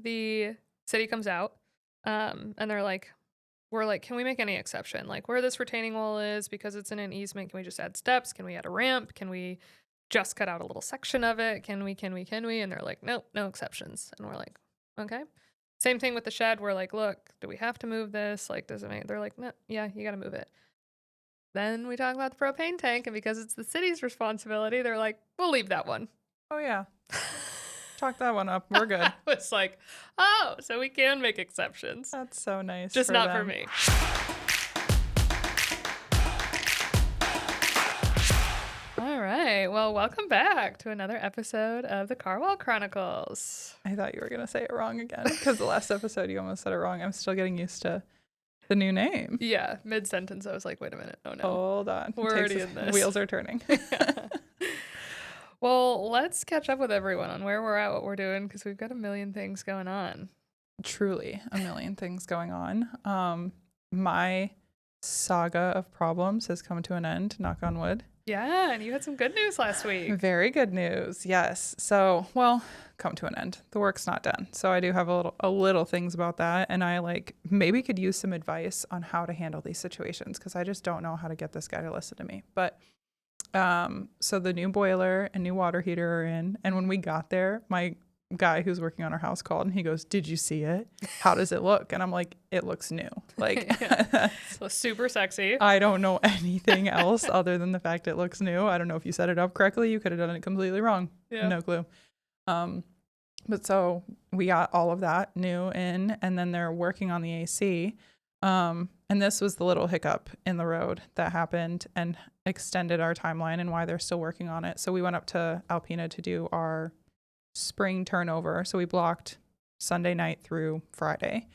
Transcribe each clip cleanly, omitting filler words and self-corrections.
the city comes out, and we're like, can we make any exception? Like where this retaining wall is, because it's in an easement, can we just add steps? Can we add a ramp? Can we just cut out a little section of it? Can we? And they're like, nope, no exceptions. And we're like, okay. Same thing with the shed. We're like, look, do we have to move this? Like, does it make, they're like, no, yeah, you got to move it. Then we talk about the propane tank, and because it's the city's responsibility, they're like, we'll leave that one. Oh, yeah. Talk that one up. We're good. It's like, oh, so we can make exceptions. That's so nice. Just not for them. me. All right. Well, welcome back to another episode of the KarWell Chronicles. I thought you were going to say it wrong again because the last episode you almost said it wrong. I'm still getting used to the new name. Yeah. Mid-sentence, I was like, wait a minute. Oh, no. Hold on. We're already in this. Wheels are turning. Well, let's catch up with everyone on where we're at, what we're doing, because we've got a million things going on. Truly a million things going on. My saga of problems has come to an end, knock on wood. Yeah, and you had some good news last week. Very good news, yes. So, well, come to an end. The work's not done. So I do have a little things about that, and I maybe could use some advice on how to handle these situations because I just don't know how to get this guy to listen to me. But so the new boiler and new water heater are in, and when we got there, my guy who's working on our house called and he goes, "Did you see it? How does it look?" And I'm like, "It looks new." Like, so super sexy. I don't know anything else other than the fact it looks new. I don't know if you set it up correctly. You could have done it completely wrong. Yeah. No clue. But so we got all of that new in, and then they're working on the AC. And this was the little hiccup in the road that happened and extended our timeline and why they're still working on it. So we went up to Alpena to do our spring turnover. So we blocked Sunday night through Friday.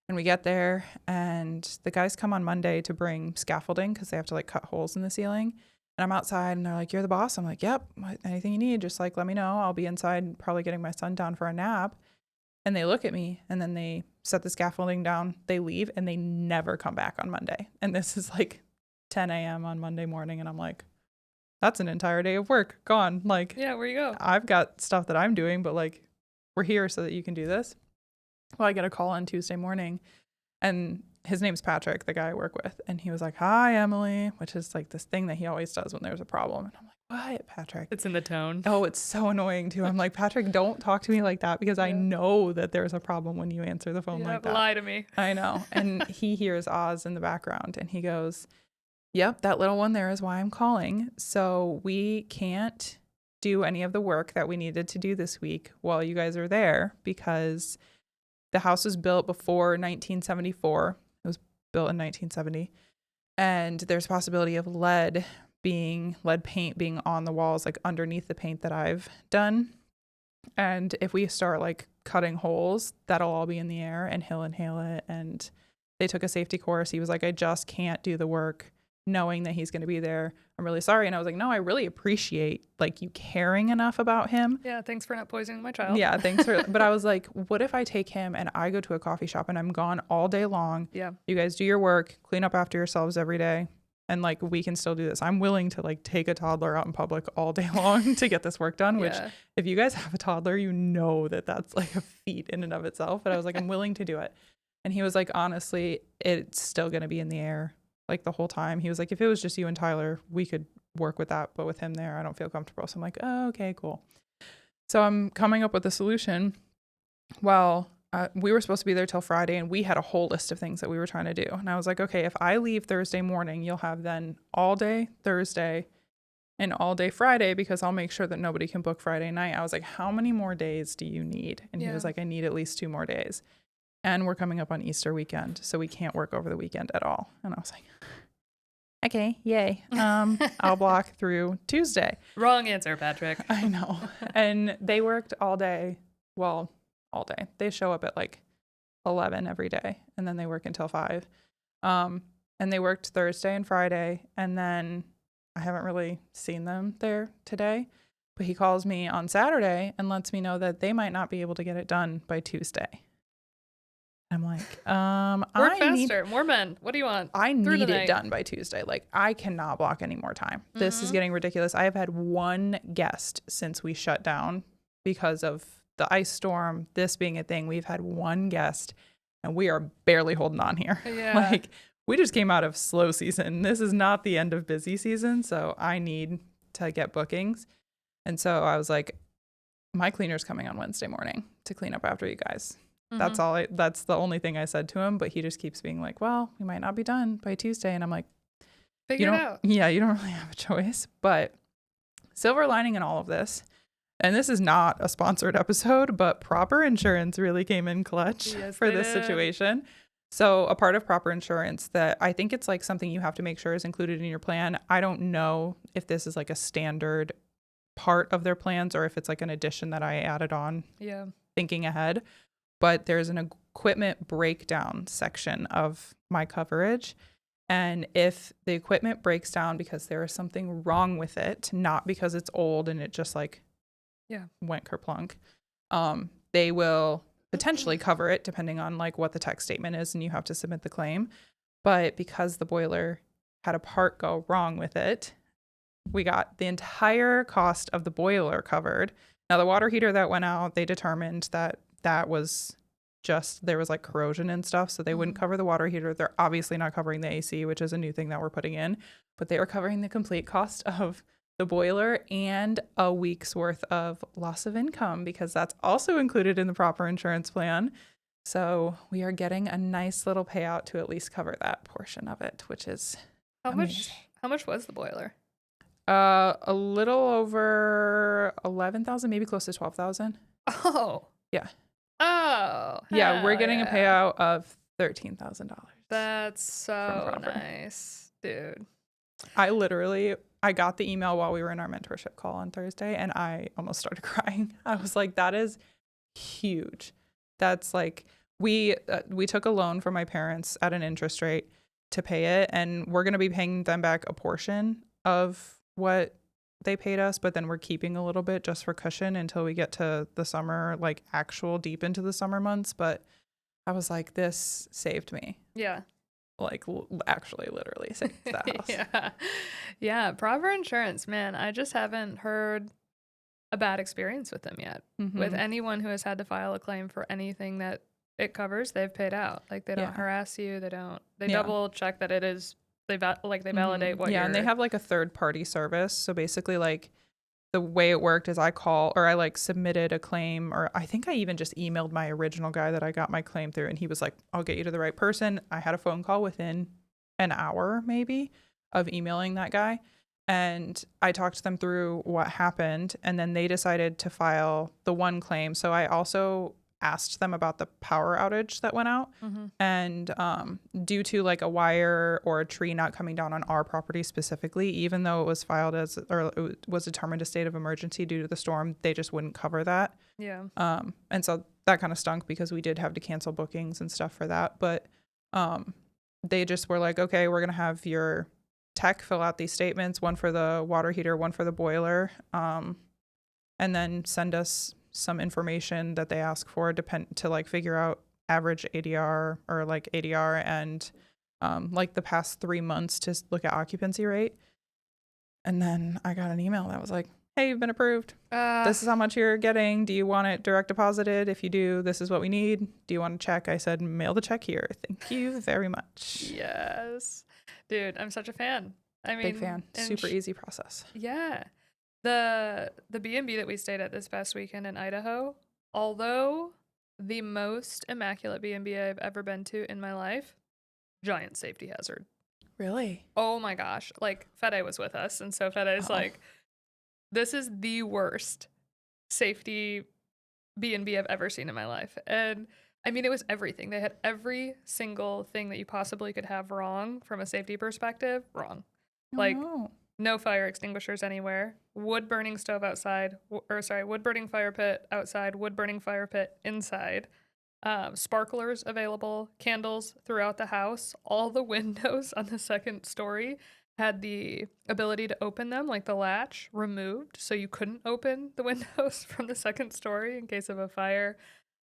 And we get there, and the guys come on Monday to bring scaffolding because they have to cut holes in the ceiling. And I'm outside, and they're like, "You're the boss." I'm like, "Yep, anything you need, just let me know. I'll be inside probably getting my son down for a nap." And they look at me, and then they set the scaffolding down. They leave, and they never come back on Monday. And this is 10 a.m. on Monday morning, and I'm like, that's an entire day of work gone. Yeah, where you go? I've got stuff that I'm doing, but we're here so that you can do this. Well, I get a call on Tuesday morning, and his name's Patrick, the guy I work with. And he was like, "Hi, Emily," which is this thing that he always does when there's a problem. And I'm like, "What, Patrick?" It's in the tone. Oh, it's so annoying too. I'm like, "Patrick, don't talk to me like that because I know that there's a problem when you answer the phone like that." Lie to me. I know. And he hears Oz in the background, and he goes, "Yep, that little one there is why I'm calling. So we can't do any of the work that we needed to do this week while you guys are there because the house was built before 1974. It was built in 1970. And there's a possibility of lead paint being on the walls, underneath the paint that I've done. And if we start cutting holes, that'll all be in the air and he'll inhale it." And they took a safety course. He was like, "I just can't do the work knowing that he's going to be there. I'm really sorry." And I was like, "No, I really appreciate you caring enough about him." Yeah, thanks for not poisoning my child. Yeah, thanks for. But I was like, what if I take him and I go to a coffee shop and I'm gone all day long? Yeah. You guys do your work, clean up after yourselves every day, and we can still do this. I'm willing to take a toddler out in public all day long to get this work done. Which, if you guys have a toddler, you know that's a feat in and of itself. But I was like, I'm willing to do it. And he was like, "Honestly, it's still going to be in the air the whole time." He was like, "If it was just you and Tyler, we could work with that. But with him there, I don't feel comfortable." So I'm like, "Oh, okay, cool." So I'm coming up with a solution. Well, we were supposed to be there till Friday, and we had a whole list of things that we were trying to do. And I was like, "Okay, if I leave Thursday morning, you'll have then all day Thursday and all day Friday because I'll make sure that nobody can book Friday night." I was like, "How many more days do you need?" And he was like, "I need at least 2 more days. And we're coming up on Easter weekend, so we can't work over the weekend at all." And I was like, "Okay, yay. I'll block through Tuesday." Wrong answer, Patrick. I know. And they worked all day. Well, all day. They show up at 11 every day, and then they work until 5. And they worked Thursday and Friday, and then I haven't really seen them there today. But he calls me on Saturday and lets me know that they might not be able to get it done by Tuesday. I'm like, work faster, more men. What do you want? I need it done by Tuesday. I cannot block any more time. Mm-hmm. This is getting ridiculous. I have had one guest since we shut down because of the ice storm, this being a thing, we've had one guest and we are barely holding on here. Yeah. Like, we just came out of slow season. This is not the end of busy season, so I need to get bookings. And so I was like, my cleaner's coming on Wednesday morning to clean up after you guys. That's the only thing I said to him, but he just keeps being like, well, we might not be done by Tuesday. And I'm like, Figure it out. Yeah, you don't really have a choice. But silver lining in all of this, and this is not a sponsored episode, but proper insurance really came in clutch for this situation. So a part of proper insurance that I think it's like something you have to make sure is included in your plan. I don't know if this is like a standard part of their plans or if it's like an addition that I added on thinking ahead. But there's an equipment breakdown section of my coverage. And if the equipment breaks down because there is something wrong with it, not because it's old and it just like went kerplunk, they will potentially cover it depending on like what the text statement is and you have to submit the claim. But because the boiler had a part go wrong with it, we got the entire cost of the boiler covered. Now the water heater that went out, they determined that was just, there was like corrosion and stuff, so they wouldn't cover the water heater. They're obviously not covering the AC, which is a new thing that we're putting in, but they were covering the complete cost of the boiler and a week's worth of loss of income because that's also included in the proper insurance plan. So we are getting a nice little payout to at least cover that portion of it, which is amazing. How much was the boiler? A little over 11,000, maybe close to 12,000. Oh. Yeah. Oh. Yeah, we're getting a payout of $13,000. That's so nice, dude. I got the email while we were in our mentorship call on Thursday and I almost started crying. I was like, that is huge. That's like, we took a loan from my parents at an interest rate to pay it, and we're going to be paying them back a portion of what they paid us, but then we're keeping a little bit just for cushion until we get to the summer, like actual deep into the summer months. But I was like, this saved me. Yeah. Like actually literally saved the house. Yeah. Proper insurance, man. I just haven't heard a bad experience with them yet. With anyone who has had to file a claim for anything that it covers, they've paid out. Like they don't harass you. They double check that it is. They validate what. Yeah, and they have like a third party service. So basically, like the way it worked is I like submitted a claim, or I think I even just emailed my original guy that I got my claim through, and he was like, "I'll get you to the right person." I had a phone call within an hour maybe of emailing that guy, and I talked them through what happened, and then they decided to file the one claim. So I also asked them about the power outage that went out, and due to like a wire or a tree not coming down on our property specifically, even though it was filed as, or it was determined a state of emergency due to the storm, they just wouldn't cover that. And so that kind of stunk because we did have to cancel bookings and stuff for that. But they just were like, okay, we're gonna have your tech fill out these statements, one for the water heater, one for the boiler, and then send us some information that they ask for to like figure out average ADR or like ADR and like the past 3 months to look at occupancy rate. And then I got an email that was like, hey, you've been approved. This is how much you're getting. Do you want it direct deposited? If you do, this is what we need. Do you want a check? I said, mail the check here. Thank you very much. Yes. Dude, I'm such a fan. I mean, big fan. Super easy process. Yeah. The B&B that we stayed at this past weekend in Idaho, although the most immaculate B&B I've ever been to in my life, giant safety hazard. Really? Oh my gosh. Like Fede was with us, and so Fede is like, this is the worst safety B&B I've ever seen in my life. And I mean, it was everything. They had every single thing that you possibly could have wrong from a safety perspective, wrong. No fire extinguishers anywhere, wood burning stove outside, wood burning fire pit outside, wood burning fire pit inside, sparklers available, candles throughout the house. All the windows on the second story had the ability to open them, like the latch removed, so you couldn't open the windows from the second story in case of a fire.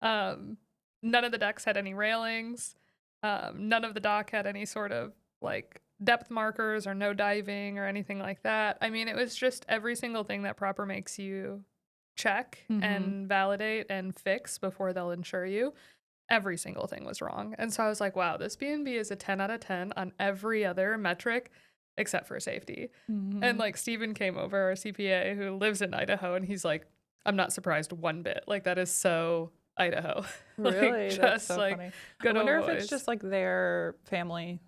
None of the decks had any railings. None of the dock had any sort of like depth markers or no diving or anything like that. I mean, it was just every single thing that proper makes you check Mhm. and validate and fix before they'll insure you. Every single thing was wrong. And so I was like, wow, this B&B is a 10 out of 10 on every other metric except for safety. And Mhm. like Steven came over, our CPA who lives in Idaho, and he's like, I'm not surprised one bit. Like that is so Idaho. Like Really? That's just so like funny. I good old wonder if it's boys. just like their family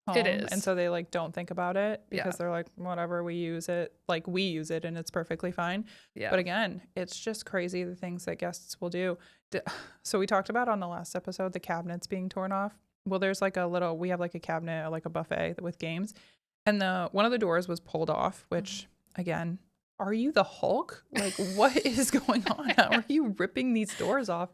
It home and is. so they like don't think about it Yeah. because they're like whatever, we use it, like we use it and it's perfectly fine. Yeah. But again, it's just crazy the things that guests will do. D- So we talked about on the last episode the cabinets being torn off. Well, there's like we have like a cabinet, like a buffet with games, and the one of the doors was pulled off, Mhm. which again, are you the Hulk? Like what is going on? How are you ripping these doors off?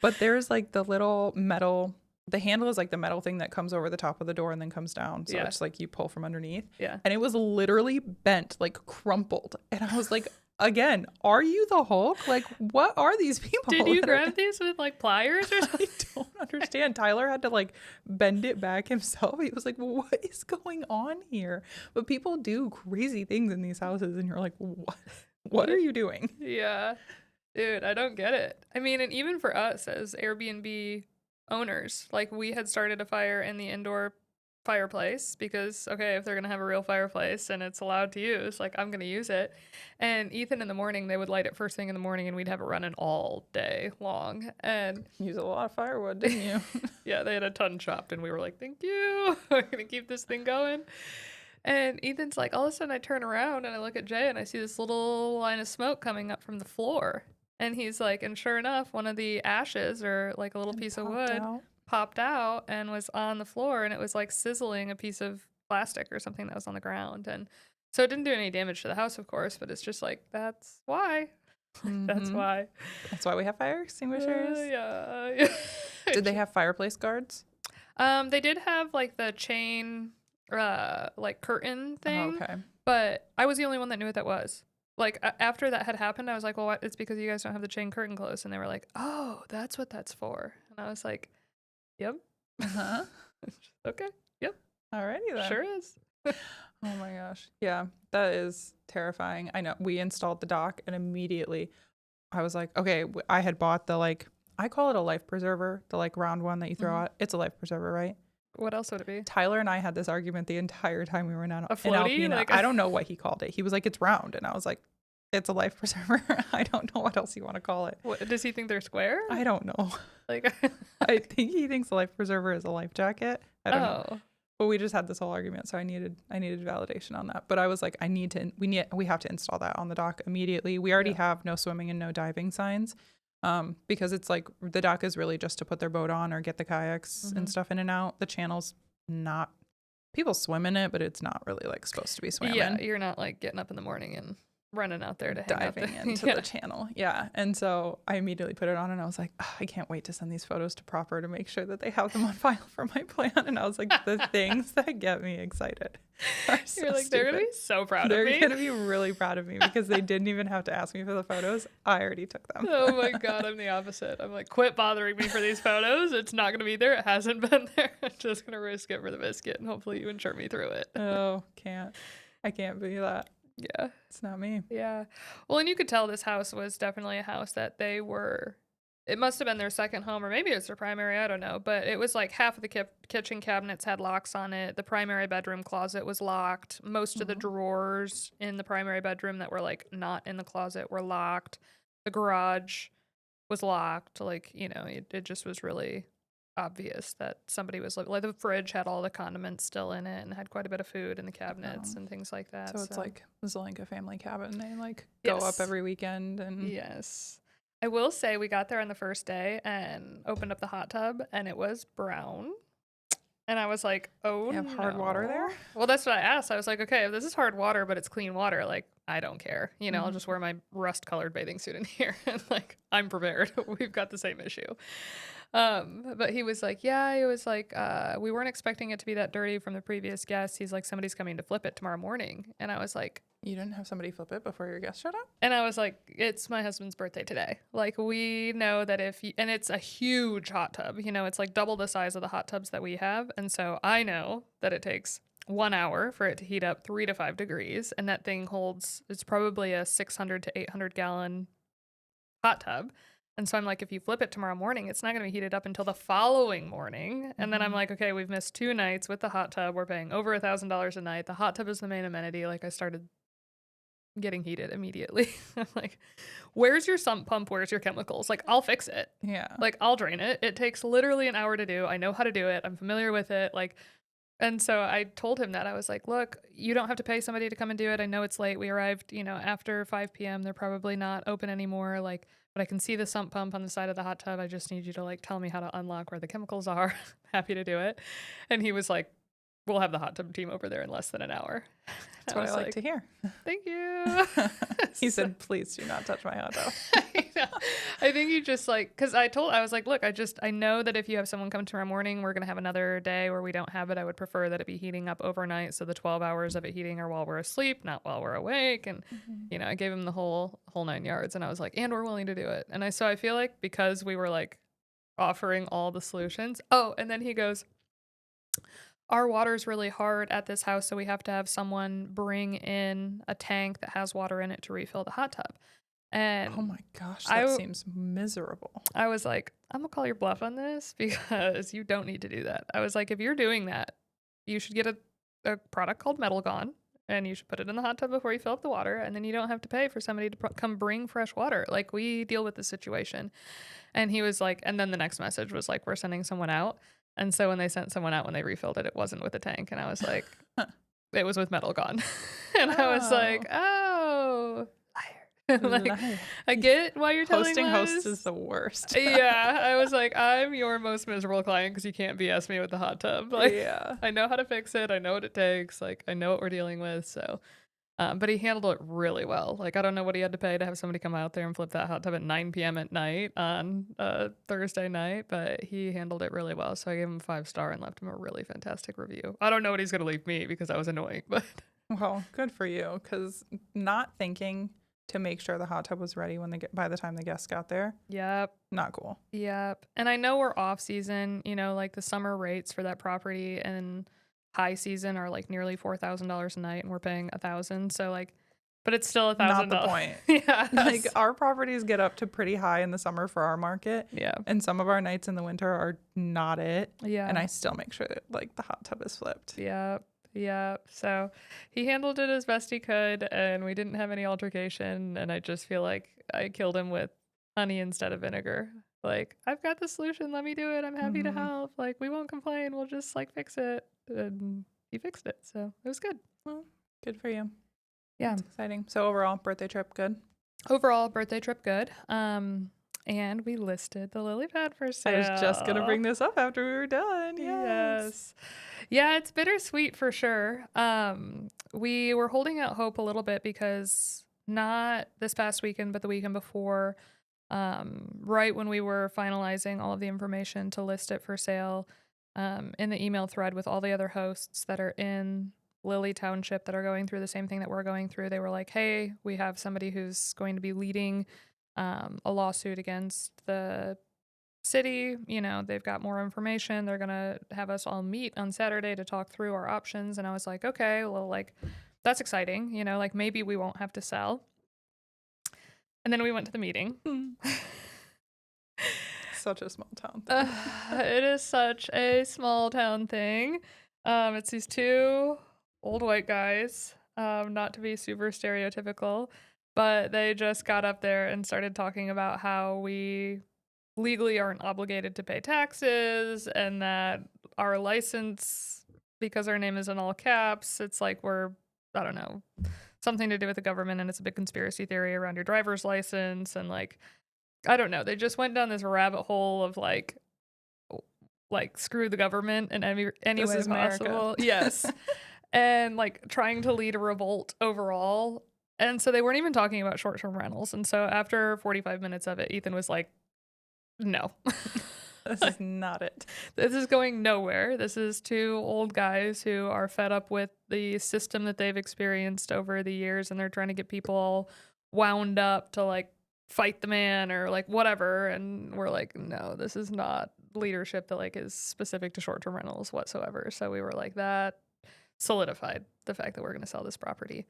But there's like the little metal, the handle is like the metal thing that comes over the top of the door and then comes down. So Yeah. it's like you pull from underneath. Yeah. And it was literally bent, like crumpled. And I was like, again, are you the Hulk? Like, what are these people Did you that are. grab these with like pliers or something? I don't understand. Tyler had to like bend it back himself. He was like, what is going on here? But people do crazy things in these houses. And you're like, what? What are you doing? Yeah. Dude, I don't get it. I mean, and even for us as Airbnb owners, like we had started a fire in the indoor fireplace because, okay, if they're going to have a real fireplace and it's allowed to use, like I'm going to use it. And Ethan in the morning, they would light it first thing in the morning and we'd have it running all day long. And Use a lot of firewood, didn't you? yeah, they had a ton chopped and we were like, thank you. We're going to keep this thing going. And Ethan's like, all of a sudden I turn around and I look at Jay and I see this little line of smoke coming up from the floor. And he's like, and sure enough, one of the ashes or like a little And piece of popped wood out. popped out and was on the floor and it was like sizzling a piece of plastic or something that was on the ground. And so it didn't do any damage to the house, of course, but it's just like, that's why. That's Mm-hmm. why. That's why we have fire extinguishers. Yeah. Did they have fireplace guards? They did have like the chain like curtain Oh, thing, okay. but I was the only one that knew what that was. Like after that had happened, I was like, "Well, what? It's because you guys don't have the chain curtain closed." And they were like, "Oh, that's what that's for." And I was like, "Yep." Uh-huh. Okay. Yep. Alrighty then. Sure is. Oh my gosh. Yeah, that is terrifying. I know. We installed the dock and immediately I was like, okay, I had bought the like, I call it a life preserver, the like round one that you throw Mhm. out. It's a life preserver, right? What else would it be? Tyler and I had this argument the entire time we were A in floaty? Alpena. Like I don't know what he called it. He was like, it's round. And I was like, it's a life preserver. I don't know what else you want to call it. what, does he think they're square? I don't know. Like I think he thinks a life preserver is a life jacket. I don't know. oh. But we just had this whole argument, so I needed validation on that. But I was like, we have to install that on the dock immediately. We already Yeah. have no swimming and no diving signs, because it's like the dock is really just to put their boat on or get the kayaks and Mhm. stuff in and out. The channel's not, people swim in it, but it's not really like supposed to be swimming. Yeah, you're not like getting up in the morning and running out there to hang out Diving there. into Yeah. the channel. Yeah. And so I immediately put it on and I was like, I can't wait to send these photos to Proper to make sure that they have them on file for my plan. And I was like, the things that get me excited are so You're like, they're gonna stupid. be so proud They're of me. going to be really proud of me because they didn't even have to ask me for the photos. I already took them. Oh my god, I'm the opposite. I'm like, quit bothering me for these photos. It's not gonna be there. It hasn't been there. I'm just gonna risk it for the biscuit, and hopefully you insure me through it. Oh, can't. I can't be that. Yeah, It's not me. yeah. Well, and you could tell this house was definitely a house that they were. It must have been their second home, or maybe it's their primary. I don't know, but it was like half of the kitchen cabinets had locks on it. The primary bedroom closet was locked. Most of the Mhm. drawers in the primary bedroom that were like not in the closet were locked. The garage was locked. Like, it just was really obvious that somebody was like the fridge had all the condiments still in it and had quite a bit of food in the cabinets Oh. and things like that. So it's like Zelenka family cabin. They like go up Yes. every weekend and Yes. I will say we got there on the first day and opened up the hot tub and it was brown. And I was like, oh, they have hard water there. Well, that's what I asked. I was like, okay, if this is hard water, but it's clean water, like, I don't care. I'll just wear my rust colored bathing suit in here. And like, I'm prepared. We've got the same issue. But he was like, yeah, it was like, we weren't expecting it to be that dirty from the previous guest. He's like, somebody's coming to flip it tomorrow morning. And I was like, You didn't have somebody flip it before your guest showed up? it's my husband's birthday today. Like, we know that and it's a huge hot tub, it's like double the size of the hot tubs that we have. And so I know that it takes 1 hour for it to heat up 3 to 5 degrees. And that thing it's probably a 600 to 800 gallon hot tub. And so I'm like, if you flip it tomorrow morning, it's not going to be heated up until the following morning. And then I'm like, okay, we've missed 2 nights with the hot tub. We're paying over $1,000 a night. The hot tub is the main amenity. Like I started getting heated immediately. I'm like, where's your sump pump? Where's your chemicals? Like, I'll fix it. Yeah. Like, I'll drain it. It takes literally an hour to do. I know how to do it. I'm familiar with it. Like, and so I told him that. I was like, look, you don't have to pay somebody to come and do it. I know it's late. We arrived, after 5 p.m. They're probably not open anymore. Like, but I can see the sump pump on the side of the hot tub. I just need you to like tell me how to unlock where the chemicals are. Happy to do it. And he was like, we'll have the hot tub team over there in less than an hour. That's what I like to hear. Thank you. He said, please do not touch my hot tub. I think you just like, because I was like, look, I know that if you have someone come tomorrow morning, we're going to have another day where we don't have it. I would prefer that it be heating up overnight. So the 12 hours of it heating are while we're asleep, not while we're awake. And, I gave him the whole 9 yards, and I was like, and we're willing to do it. And so I feel like because we were like offering all the solutions. Oh, and then he goes, our water's really hard at this house, so we have to have someone bring in a tank that has water in it to refill the hot tub. And oh my gosh, that seems miserable. I was like, I'm gonna call your bluff on this because you don't need to do that. I was like, if you're doing that, you should get a product called Metal Gone, and you should put it in the hot tub before you fill up the water, and then you don't have to pay for somebody to come bring fresh water. Like, we deal with the situation. And he was like, and then the next message was like, we're sending someone out. And so when they sent someone out, when they refilled it, it wasn't with a tank. And I was like, it was with Metal Gone. And I was like, oh, liar. Like, I get why you're telling hosting lies. Hosts is the worst. Yeah. I was like, I'm your most miserable client because you can't BS me with the hot tub. Like, yeah. I know how to fix it. I know what it takes. Like, I know what we're dealing with. So, but he handled it really well. Like, I don't know what he had to pay to have somebody come out there and flip that hot tub at 9 p.m. at night on Thursday night, but he handled it really well. So I gave him 5-star and left him a really fantastic review. I don't know what he's going to leave me because I was annoying, but. Well, good for you, because not thinking to make sure the hot tub was ready by the time the guests got there. Yep. Not cool. Yep. And I know we're off season, like the summer rates for that property and high season are like nearly $4,000 a night, and we're paying $1,000. So like, but it's still $1,000. Not the point. Yeah. Like, our properties get up to pretty high in the summer for our market. Yeah. And some of our nights in the winter are not it. Yeah. And I still make sure that like the hot tub is flipped. Yeah. Yeah. So he handled it as best he could, and we didn't have any altercation. And I just feel like I killed him with honey instead of vinegar. Like, I've got the solution. Let me do it. I'm happy to help. Like, we won't complain. We'll just like fix it. And he fixed it. So it was good. Well, good for you. Yeah. That's exciting. So overall, birthday trip, good? Overall, birthday trip, good. And we listed the lily pad for sale. I was just going to bring this up after we were done. Yes. Yeah, it's bittersweet for sure. We were holding out hope a little bit because not this past weekend, but the weekend before, right when we were finalizing all of the information to list it for sale, in the email thread with all the other hosts that are in Lily Township that are going through the same thing that we're going through, they were like, hey, we have somebody who's going to be leading a lawsuit against the city. They've got more information. They're going to have us all meet on Saturday to talk through our options. And I was like, okay, well, like, that's exciting. Like, maybe we won't have to sell. And then we went to the meeting. Such a small town thing. It is such a small town thing. It's these 2 old white guys, not to be super stereotypical, but they just got up there and started talking about how we legally aren't obligated to pay taxes, and that our license, because our name is in all caps, it's like we're, I don't know, something to do with the government, and it's a big conspiracy theory around your driver's license, and like, I don't know. They just went down this rabbit hole of like screw the government in any way possible. Yes. And like trying to lead a revolt overall. And so they weren't even talking about short-term rentals. And so after 45 minutes of it, Ethan was like, no. This is not it. This is going nowhere. This is 2 old guys who are fed up with the system that they've experienced over the years, and they're trying to get people all wound up to like fight the man or like whatever. And we're like, no, this is not leadership that like is specific to short-term rentals whatsoever. So we were like, that solidified the fact that we're going to sell this property.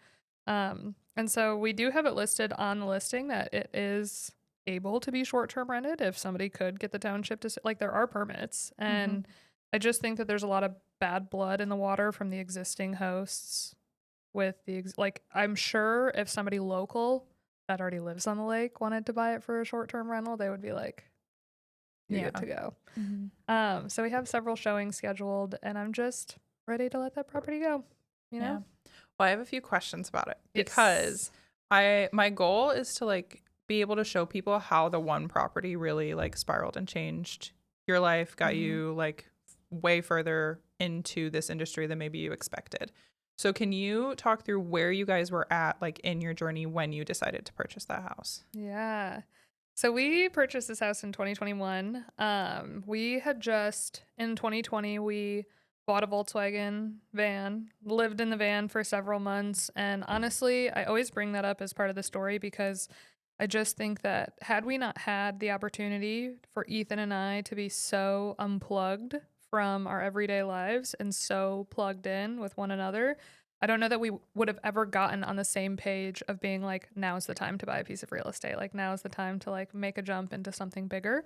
And so we do have it listed on the listing that it is able to be short-term rented if somebody could get the township to like there are permits. Mm-hmm. And I just think that there's a lot of bad blood in the water from the existing hosts with like I'm sure if somebody local that already lives on the lake wanted to buy it for a short-term rental, they would be like, you're Yeah. good to go. Mm-hmm. So we have several showings scheduled, and I'm just ready to let that property go, you Yeah. know? Well, I have a few questions about it because Yes. my goal is to like be able to show people how the one property really like spiraled and changed your life, got Mhm. you like way further into this industry than maybe you expected. So can you talk through where you guys were at like in your journey when you decided to purchase that house? Yeah. So we purchased this house in 2021. We had just in 2020 we bought a Volkswagen van, lived in the van for several months, and honestly, I always bring that up as part of the story because I just think that had we not had the opportunity for Ethan and I to be so unplugged from our everyday lives and so plugged in with one another, I don't know that we would have ever gotten on the same page of being like, now's the time to buy a piece of real estate. Like now's the time to like make a jump into something bigger.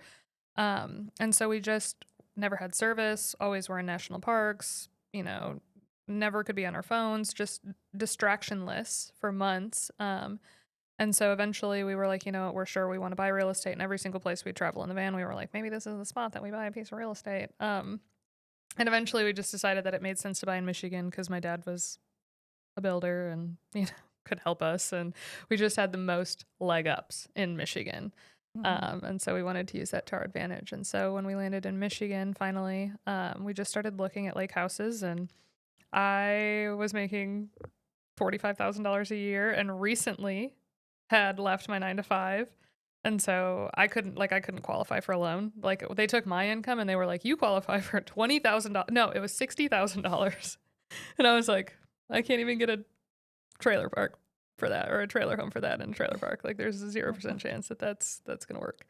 And so we just never had service, always were in national parks, never could be on our phones, just distractionless for months. And so eventually we were like, you know what, we're sure we want to buy real estate. And every single place we travel in the van, we were like, maybe this is the spot that we buy a piece of real estate. And eventually we just decided that it made sense to buy in Michigan because my dad was a builder and could help us, and we just had the most leg ups in Michigan. Mm-hmm. And so we wanted to use that to our advantage. And so when we landed in Michigan finally, we just started looking at lake houses, and I was making $45,000 a year and recently had left my 9 to 5. And so I couldn't qualify for a loan. Like they took my income and they were like, you qualify for $20,000. No, it was $60,000. And I was like, I can't even get a trailer park for that or a trailer home for that in a trailer park. Like there's a 0% chance that that's gonna work.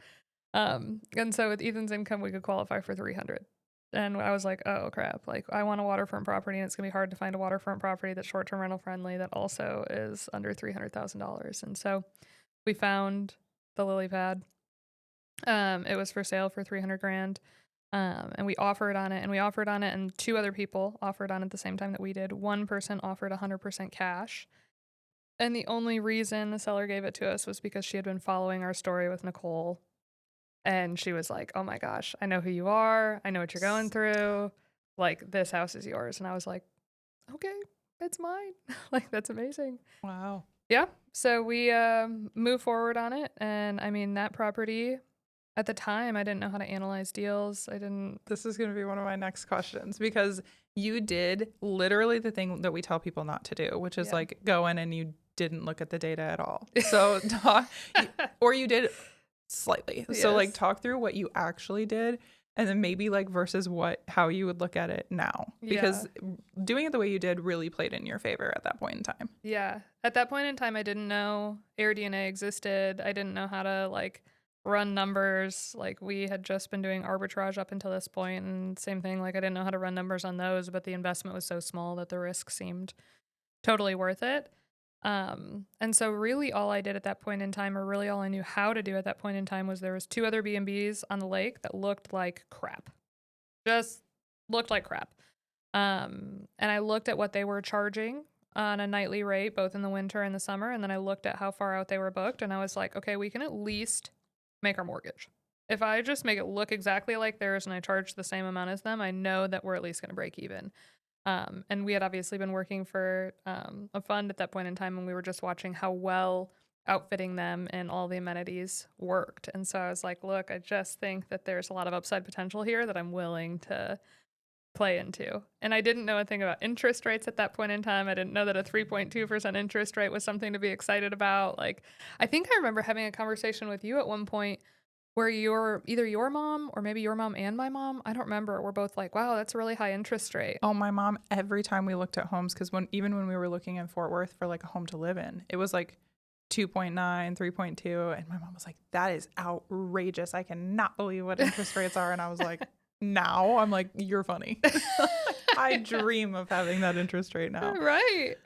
And so with Ethan's income, we could qualify for 300. And I was like, oh crap! Like I want a waterfront property, and it's gonna be hard to find a waterfront property that's short-term rental friendly that also is under $300,000. And so we found the lily pad. It was for sale for 300 grand. And we offered on it, and we offered on it, and two other people offered on it at the same time that we did. One person offered 100% cash, and the only reason the seller gave it to us was because she had been following our story with Nicole. And she was like, oh my gosh, I know who you are. I know what you're going through. Like, this house is yours. And I was like, okay, it's mine. Like, that's amazing. Wow. Yeah. So we moved forward on it. And I mean, that property at the time, I didn't know how to analyze deals. I didn't. This is going to be one of my next questions because you did literally the thing that we tell people not to do, which is Yeah. like go in and you didn't look at the data at all. So or you did slightly. So like Yes. talk through what you actually did and then maybe like versus how you would look at it now because doing it the way you did really played in your favor at that point in time. Yeah. At that point in time, I didn't know AirDNA existed. I didn't know how to like run numbers. Like we had just been doing arbitrage up until this point, and same thing. Like I didn't know how to run numbers on those, but the investment was so small that the risk seemed totally worth it. And so really all I did at that point in time, or really all I knew how to do at that point in time, was there was two other B&Bs on the lake that looked like crap. Just looked like crap. And I looked at what they were charging on a nightly rate, both in the winter and the summer. And then I looked at how far out they were booked. And I was like, okay, we can at least make our mortgage. If I just make it look exactly like theirs and I charge the same amount as them, I know that we're at least going to break even. And we had obviously been working for a fund at that point in time, and we were just watching how well outfitting them and all the amenities worked. And so I was like, look, I just think that there's a lot of upside potential here that I'm willing to play into. And I didn't know a thing about interest rates at that point in time. I didn't know that a 3.2% interest rate was something to be excited about. Like, I think I remember having a conversation with you at one point where either your mom or maybe your mom and my mom, I don't remember, we're both like, wow, that's a really high interest rate. Oh, my mom, every time we looked at homes, because even when we were looking in Fort Worth for like a home to live in, it was like 2.9, 3.2. And my mom was like, that is outrageous. I cannot believe what interest rates are. And I was like, now I'm like, you're funny. I dream of having that interest rate now. Right.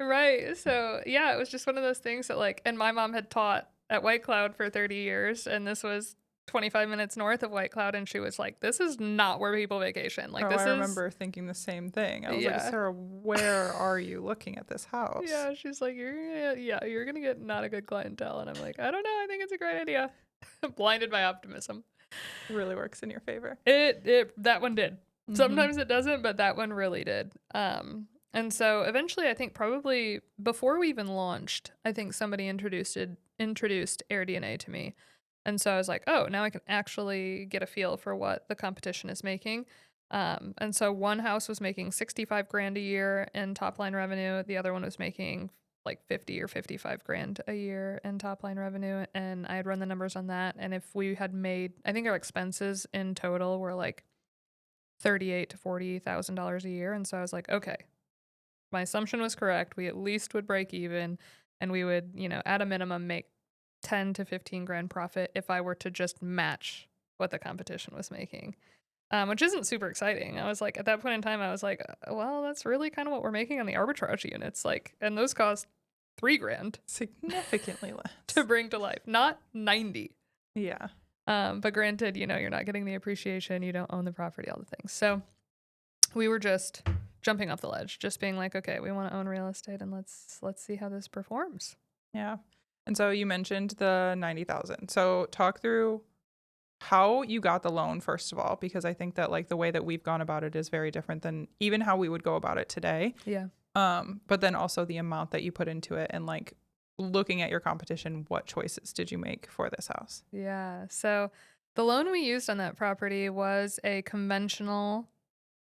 So yeah, it was just one of those things that like, and my mom had taught at White Cloud for 30 years, and this was 25 minutes north of White Cloud, and she was like, "This is not where people vacation. Like, Oh, I this is." remember thinking the same thing. I was like, Yeah. Sarah, where are you looking at this house? Yeah, she's like, you're gonna get not a good clientele." And I'm like, "I don't know, I think it's a great idea." Blinded by optimism. Really works in your favor. That one did. Hmm. Sometimes it doesn't, but that one really did. And so eventually I think probably before we even launched, I think somebody introduced AirDNA to me. And so I was like, oh, now I can actually get a feel for what the competition is making. And so one house was making 65 grand a year in top line revenue. The other one was making like 50 or 55 grand a year in top line revenue. And I had run the numbers on that. And if we had made, I think our expenses in total were like 38 to $40,000 a year. And so I was like, okay, my assumption was correct. We at least would break even and we would, at a minimum make 10 to 15 grand profit if I were to just match what the competition was making. Which isn't super exciting. I was like, at that point in time, I was like, well, that's really kind of what we're making on the arbitrage units. Like, and those cost 3 grand Significantly to less. bring to life, not 90. Yeah. But granted, you're not getting the appreciation, you don't own the property, all the things. So we were just jumping off the ledge, just being like, okay, we want to own real estate and let's see how this performs. Yeah. And so you mentioned the 90,000. So talk through how you got the loan first of all, because I think that like the way that we've gone about it is very different than even how we would go about it today. Yeah. But then also the amount that you put into it and like looking at your competition, what choices did you make for this house? Yeah. So the loan we used on that property was a conventional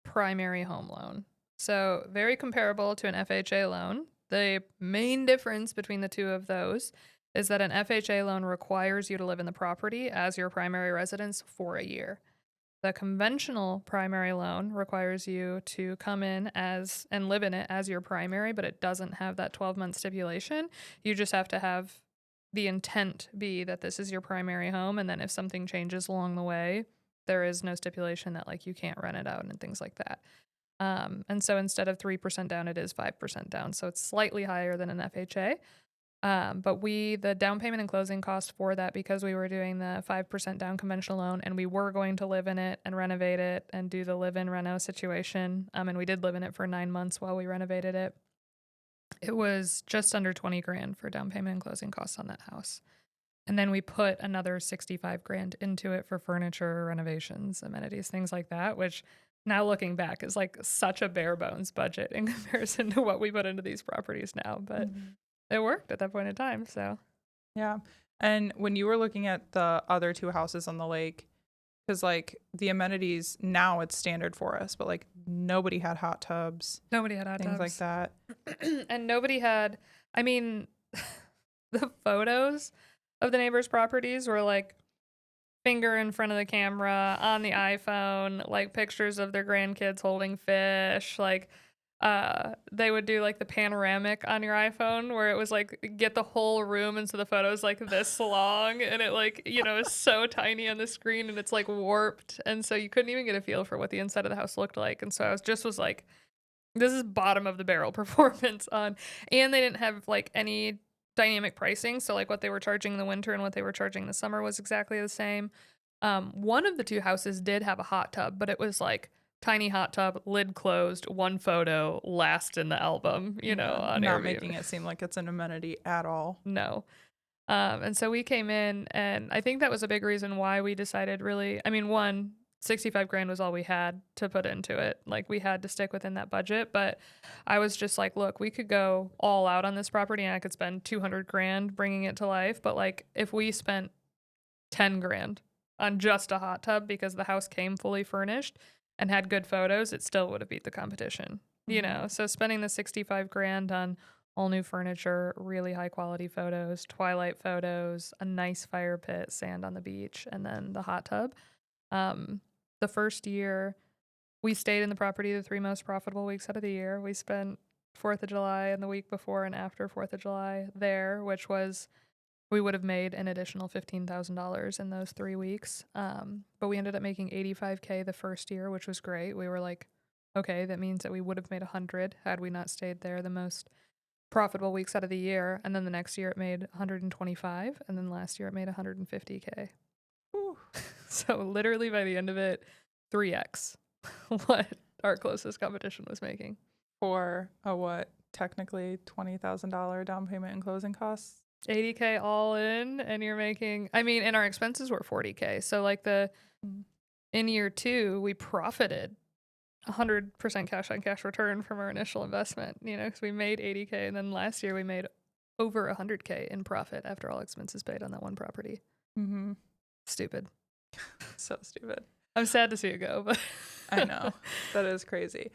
primary home loan. So very comparable to an FHA loan. The main difference between the two of those is that an FHA loan requires you to live in the property as your primary residence for a year. The conventional primary loan requires you to come in as and live in it as your primary, but it doesn't have that 12-month stipulation. You just have to have the intent be that this is your primary home. And then if something changes along the way, there is no stipulation that like you can't rent it out and things like that. And so instead of 3% down, it is 5% down. So it's slightly higher than an FHA. But the down payment and closing cost for that, because we were doing the 5% down conventional loan and we were going to live in it and renovate it and do the live in reno situation. And we did live in it for 9 months while we renovated it. It was just under 20 grand for down payment and closing costs on that house. And then we put another 65 grand into it for furniture, renovations, amenities, things like that, which now looking back is like such a bare bones budget in comparison to what we put into these properties now. But Mhm. it worked at that point in time. So Yeah. And when you were looking at the other two houses on the lake, because like the amenities now it's standard for us, but like nobody had hot tubs, nobody had hot things like tubs. that. And nobody had, I mean, the photos of the neighbors' properties were like finger in front of the camera on the iPhone, like pictures of their grandkids holding fish, like they would do like the panoramic on your iPhone where it was like get the whole room and so the photo's like this long and it like, is so tiny on the screen and it's like warped and so you couldn't even get a feel for what the inside of the house looked like. And so I was like, this is bottom of the barrel performance on, and they didn't have like any dynamic pricing. So like what they were charging in the winter and what they were charging in the summer was exactly the same. One of the two houses did have a hot tub, but it was like tiny hot tub, lid closed, one photo, last in the album, Yeah. on Not making Airbnb. it seem like it's an amenity at all. No. And so we came in, and I think that was a big reason why we decided really, I mean, 65 grand was all we had to put into it. Like we had to stick within that budget, but I was just like, look, we could go all out on this property and I could spend 200 grand bringing it to life. But like if we spent 10 grand on just a hot tub because the house came fully furnished and had good photos, it still would have beat the competition, Hmm. So spending the 65 grand on all new furniture, really high quality photos, twilight photos, a nice fire pit, sand on the beach, and then the hot tub. Um, the first year we stayed in the property the 3 most profitable weeks out of the year. We spent 4th of July and the week before and after 4th of July there, which was we would have made an additional $15,000 in those 3 weeks. But we ended up making 85K the first year, which was great. We were like, okay, that means that we would have made 100 had we not stayed there the most profitable weeks out of the year, and then the next year it made 125, and then last year it made 150K. Whew. So literally by the end of it, 3x what our closest competition was making. For a what? Technically $20,000 down payment and closing costs. 80K all in, and you're making, I mean, and our expenses were 40K. So like Mm. in year 2, we profited 100% cash on cash return from our initial investment, because we made 80K, and then last year we made over 100K in profit after all expenses paid on that one property. Mm-hmm. Stupid. So stupid. I'm sad to see it go, but I know. That is crazy.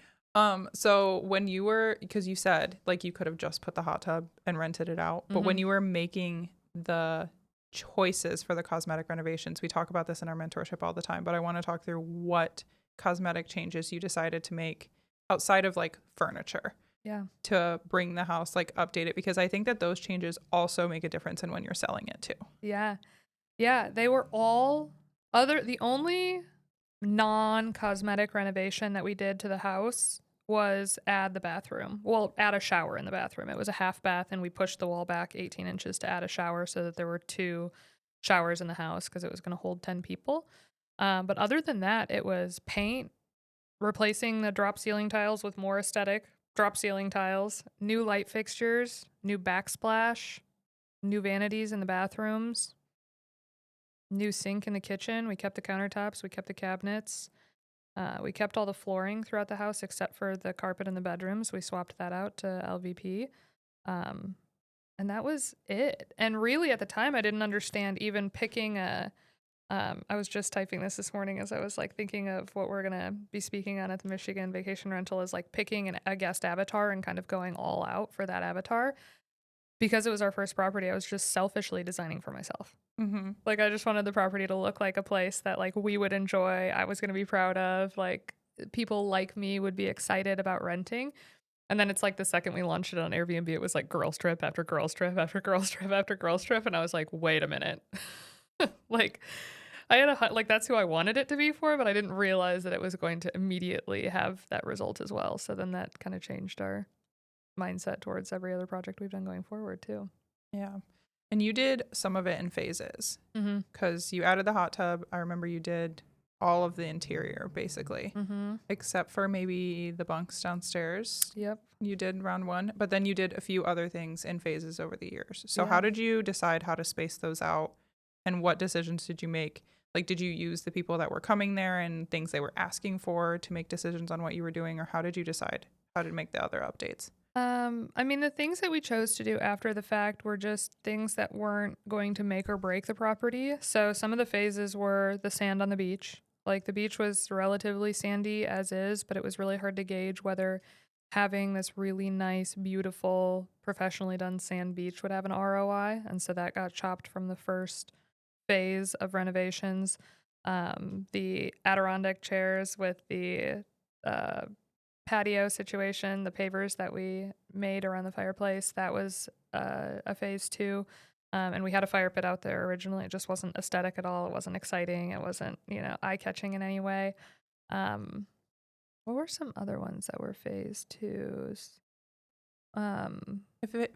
So when you were, because you said like you could have just put the hot tub and rented it out, but when you were making the choices for the cosmetic renovations, we talk about this in our mentorship all the time, but I want to talk through what cosmetic changes you decided to make outside of like furniture. Yeah. To bring the house, like update it, because I think that those changes also make a difference in when you're selling it too. Yeah. Yeah. They were all the only non-cosmetic renovation that we did to the house was add the bathroom. Well, add a shower in the bathroom. It was a half bath, and we pushed the wall back 18 inches to add a shower so that there were 2 showers in the house because it was going to hold 10 people. But other than that, it was paint, replacing the drop ceiling tiles with more aesthetic drop ceiling tiles, new light fixtures, new backsplash, new vanities in the bathrooms, new sink in the kitchen. We kept the countertops. We kept the cabinets. We kept all the flooring throughout the house except for the carpet in the bedrooms. We swapped that out to LVP. And that was it. And really, at the time, I didn't understand even picking I was just typing this morning as I was like thinking of what we're going to be speaking on at the Michigan Vacation Rental, is like picking a guest avatar and kind of going all out for that avatar. Because it was our first property, I was just selfishly designing for myself. Mm-hmm. Like, I just wanted the property to look like a place that like we would enjoy, I was going to be proud of, like people like me would be excited about renting. And then it's like the second we launched it on Airbnb, it was like girls trip after girls trip after girls trip after girls trip. And I was like, wait a minute. Like, I had like, that's who I wanted it to be for, but I didn't realize that it was going to immediately have that result as well. So then that kind of changed our mindset towards every other project we've done going forward too. Yeah. And you did some of it in phases because you added the hot tub. I remember you did all of the interior basically, except for maybe the bunks downstairs. Yep. You did round 1, but then you did a few other things in phases over the years. So Yeah. how did you decide how to space those out, and what decisions did you make? Like, did you use the people that were coming there and things they were asking for to make decisions on what you were doing, or how did you decide how to make the other updates? I mean, the things that we chose to do after the fact were just things that weren't going to make or break the property. So some of the phases were the sand on the beach. Like, the beach was relatively sandy as is, but it was really hard to gauge whether having this really nice, beautiful, professionally done sand beach would have an ROI. And so that got chopped from the first phase of renovations. The Adirondack chairs with the patio situation, the pavers that we made around the fireplace, that was a phase 2. And we had a fire pit out there originally. It just wasn't aesthetic at all. It wasn't exciting. It wasn't, eye-catching in any way. What were some other ones that were phase 2s?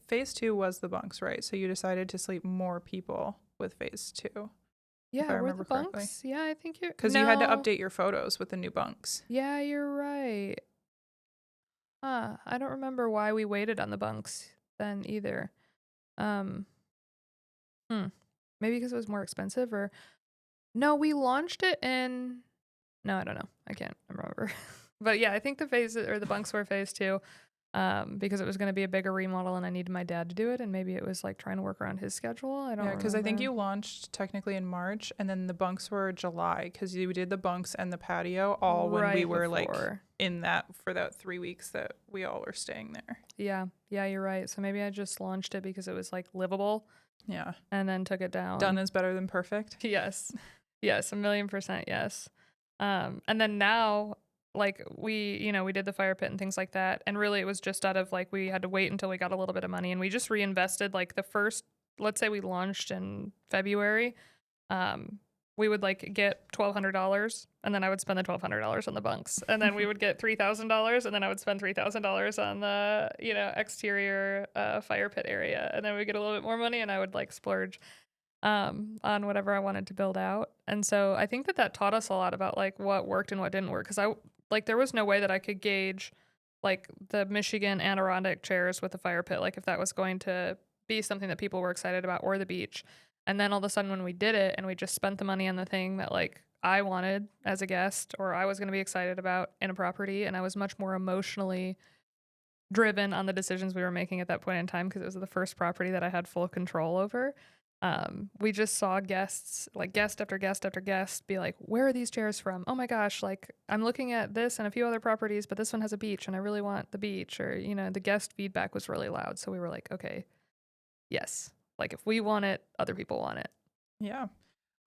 Phase 2 was the bunks, right? So you decided to sleep more people with phase 2. If I Yeah, were remember the correctly. bunks? Yeah, I think you're, Because you had to update your photos with the new bunks. Yeah, you're right. I don't remember why we waited on the bunks then either. Um, Maybe because it was more expensive, or no, we launched it in. No, I don't know. I can't remember. But yeah, I think the bunks were phase 2, because it was going to be a bigger remodel and I needed my dad to do it, and maybe it was like trying to work around his schedule. I don't. Yeah, because I think remember. you launched technically in March, and then the bunks were July, because you did the bunks and the patio all when we were like in that for that 3 weeks that we all were staying there. Yeah, you're right. So maybe I just launched it because it was like livable. Yeah. And then took it down. Done is better than perfect. Yes. Yes, 1,000,000% yes. And then now, like, we did the fire pit and things like that. And really it was just out of like, we had to wait until we got a little bit of money, and we just reinvested like the first, let's say we launched in February. we would like get $1,200 and then I would spend the $1,200 on the bunks. And then we would get $3,000 and then I would spend $3,000 on the, exterior fire pit area. And then we get a little bit more money and I would like splurge on whatever I wanted to build out. And so I think that taught us a lot about like what worked and what didn't work. Cause there was no way that I could gauge like the Michigan Adirondack chairs with the fire pit, like if that was going to be something that people were excited about or the beach. And then all of a sudden when we did it and we just spent the money on the thing that like I wanted as a guest or I was going to be excited about in a property, and I was much more emotionally driven on the decisions we were making at that point in time because it was the first property that I had full control over. We just saw guests, like guest after guest after guest, be like, "Where are these chairs from? Oh my gosh, like I'm looking at this and a few other properties, but this one has a beach and I really want the beach." Or, the guest feedback was really loud. So we were like, okay, yes. Like if we want it, other people want it. Yeah.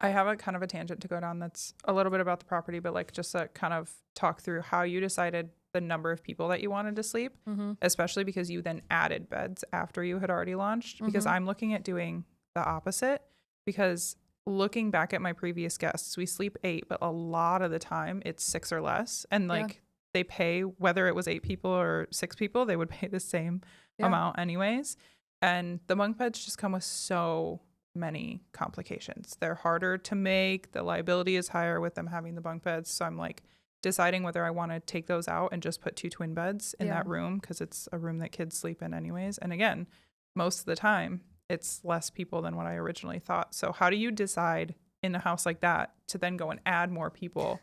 I have a kind of a tangent to go down that's a little bit about the property, but like just to kind of talk through how you decided the number of people that you wanted to sleep, especially because you then added beds after you had already launched. Because I'm looking at doing the opposite, because looking back at my previous guests, we sleep 8, but a lot of the time it's 6 or less. And like they pay, whether it was 8 people or 6 people, they would pay the same amount anyways. And the bunk beds just come with so many complications. They're harder to make. The liability is higher with them having the bunk beds. So I'm like deciding whether I want to take those out and just put 2 twin beds in that room, because it's a room that kids sleep in anyways. And again, most of the time it's less people than what I originally thought. So how do you decide in a house like that to then go and add more people?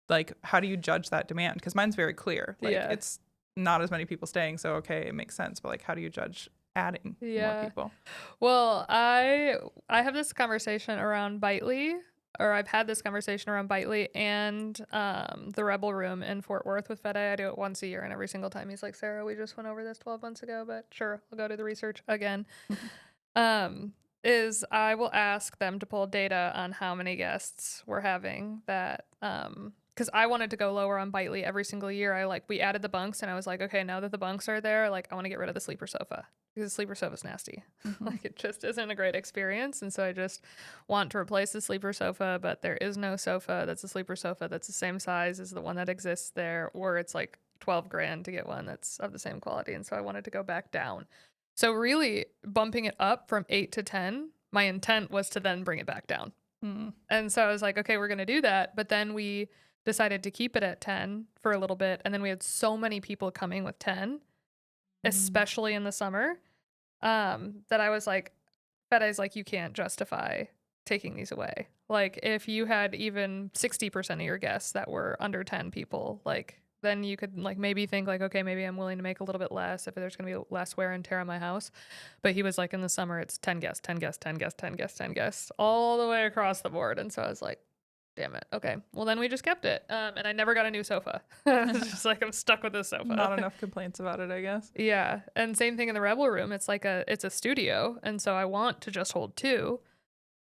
Like, how do you judge that demand? Because mine's very clear. Like it's not as many people staying. So, okay, it makes sense. But like, how do you judge adding more people? Well, I have this conversation around Bitely, or I've had this conversation around Bitely and the Rebel Room in Fort Worth with Fede. I do it once a year, and every single time he's like, "Sarah, we just went over this 12 months ago, but sure, I'll go do the research again." Is I will ask them to pull data on how many guests we're having that because I wanted to go lower on Bitely every single year. We added the bunks and I was like, okay, now that the bunks are there, like I want to get rid of the sleeper sofa because the sleeper sofa is nasty. Like it just isn't a great experience. And so I just want to replace the sleeper sofa, but there is no sofa that's a sleeper sofa that's the same size as the one that exists there, or it's like 12 grand to get one that's of the same quality. And so I wanted to go back down. So really bumping it up from 8 to 10, my intent was to then bring it back down. And so I was like, okay, we're going to do that. But then we decided to keep it at 10 for a little bit. And then we had so many people coming with 10, especially in the summer, that I was like, Fede's like, you can't justify taking these away. Like if you had even 60% of your guests that were under 10 people, like then you could like maybe think like, okay, maybe I'm willing to make a little bit less if there's going to be less wear and tear on my house. But he was like, in the summer, it's 10 guests, 10 guests, 10 guests, 10 guests, 10 guests, all the way across the board. And so I was like, damn it. Okay. Well, then we just kept it. And I never got a new sofa. It's just like, I'm stuck with this sofa. Not enough complaints about it, I guess. Yeah. And same thing in the Rebel Room. It's like it's a studio. And so I want to just hold 2.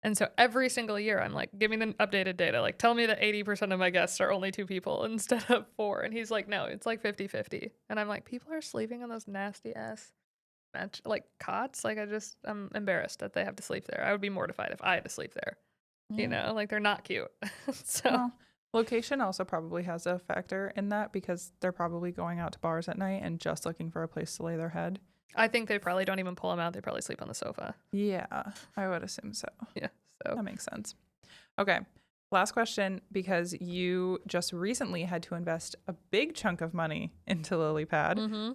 And so every single year I'm like, give me the updated data. Like tell me that 80% of my guests are only 2 people instead of 4. And he's like, no, it's like 50-50. And I'm like, people are sleeping on those nasty ass like cots. Like I'm embarrassed that they have to sleep there. I would be mortified if I had to sleep there. Like they're not cute. So well, location also probably has a factor in that, because they're probably going out to bars at night and just looking for a place to lay their head. I think they probably don't even pull them out. They probably sleep on the sofa. Yeah, I would assume so. Yeah, so that makes sense. Okay, last question, because you just recently had to invest a big chunk of money into LilyPad.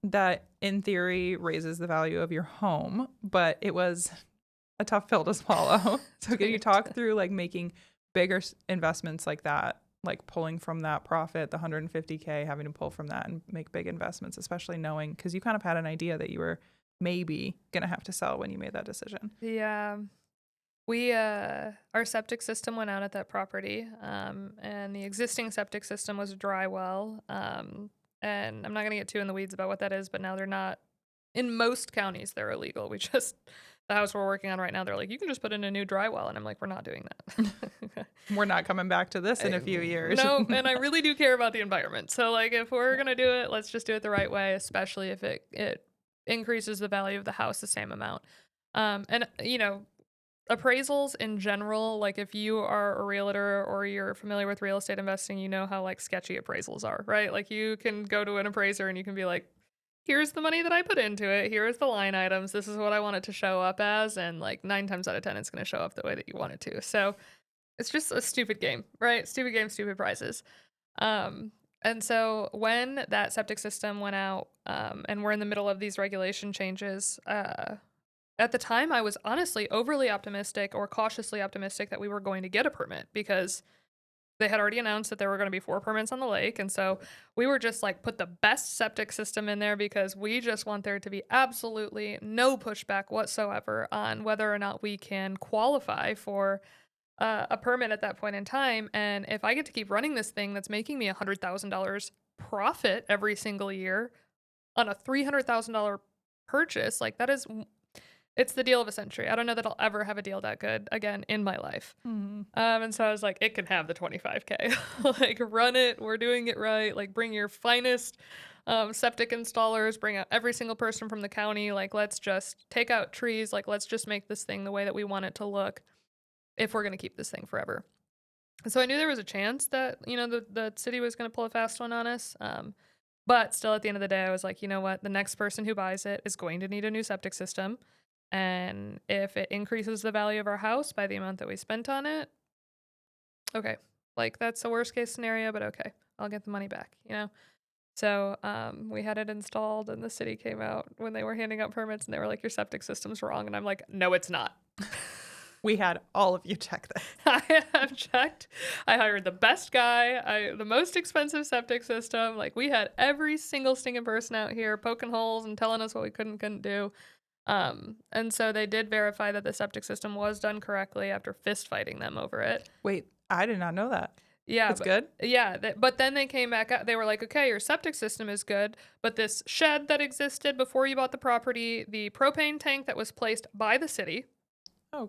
That in theory raises the value of your home, but it was a tough pill to swallow. So can you talk through like making bigger investments like that, like pulling from that profit, the $150K, having to pull from that and make big investments, especially knowing, because you kind of had an idea that you were maybe going to have to sell when you made that decision. Yeah. We, our septic system went out at that property, and the existing septic system was a dry well. And I'm not going to get too in the weeds about what that is, but now they're not, in most counties, they're illegal. The house we're working on right now, they're like, you can just put in a new dry well. And I'm like, we're not doing that. We're not coming back to this in a few years. No, and I really do care about the environment. So like, if we're going to do it, let's just do it the right way, especially if it increases the value of the house the same amount. And appraisals in general, like if you are a realtor or you're familiar with real estate investing, you know how like sketchy appraisals are, right? Like you can go to an appraiser and you can be like, here's the money that I put into it. Here's the line items. This is what I want it to show up as. And like 9 times out of 10, it's going to show up the way that you want it to. So it's just a stupid game, right? Stupid game, stupid prizes. And so when that septic system went out, and we're in the middle of these regulation changes, at the time I was honestly overly optimistic or cautiously optimistic that we were going to get a permit because they had already announced that there were going to be 4 permits on the lake. And so we were just like, put the best septic system in there because we just want there to be absolutely no pushback whatsoever on whether or not we can qualify for a permit at that point in time. And if I get to keep running this thing that's making me $100,000 profit every single year on a $300,000 purchase, like that is, it's the deal of a century. I don't know that I'll ever have a deal that good again in my life. And so I was like, it can have the 25K. Like, run it. We're doing it right. Like, bring your finest septic installers. Bring out every single person from the county. Like, let's just take out trees. Like, let's just make this thing the way that we want it to look if we're going to keep this thing forever. And so I knew there was a chance that, the city was going to pull a fast one on us. But still, at the end of the day, I was like, you know what? The next person who buys it is going to need a new septic system. And if it increases the value of our house by the amount that we spent on it, okay. Like, that's the worst case scenario, but okay. I'll get the money back. So we had it installed, and the city came out when they were handing out permits, and they were like, your septic system's wrong. And I'm like, no, it's not. We had all of you check this. I have checked. I hired the best guy, the most expensive septic system. Like, we had every single stinking person out here poking holes and telling us what we couldn't do. And so they did verify that the septic system was done correctly after fist fighting them over it. Wait, I did not know that. Yeah. It's good? Yeah. But then they came back up. They were like, okay, your septic system is good, but this shed that existed before you bought the property, the propane tank that was placed by the city,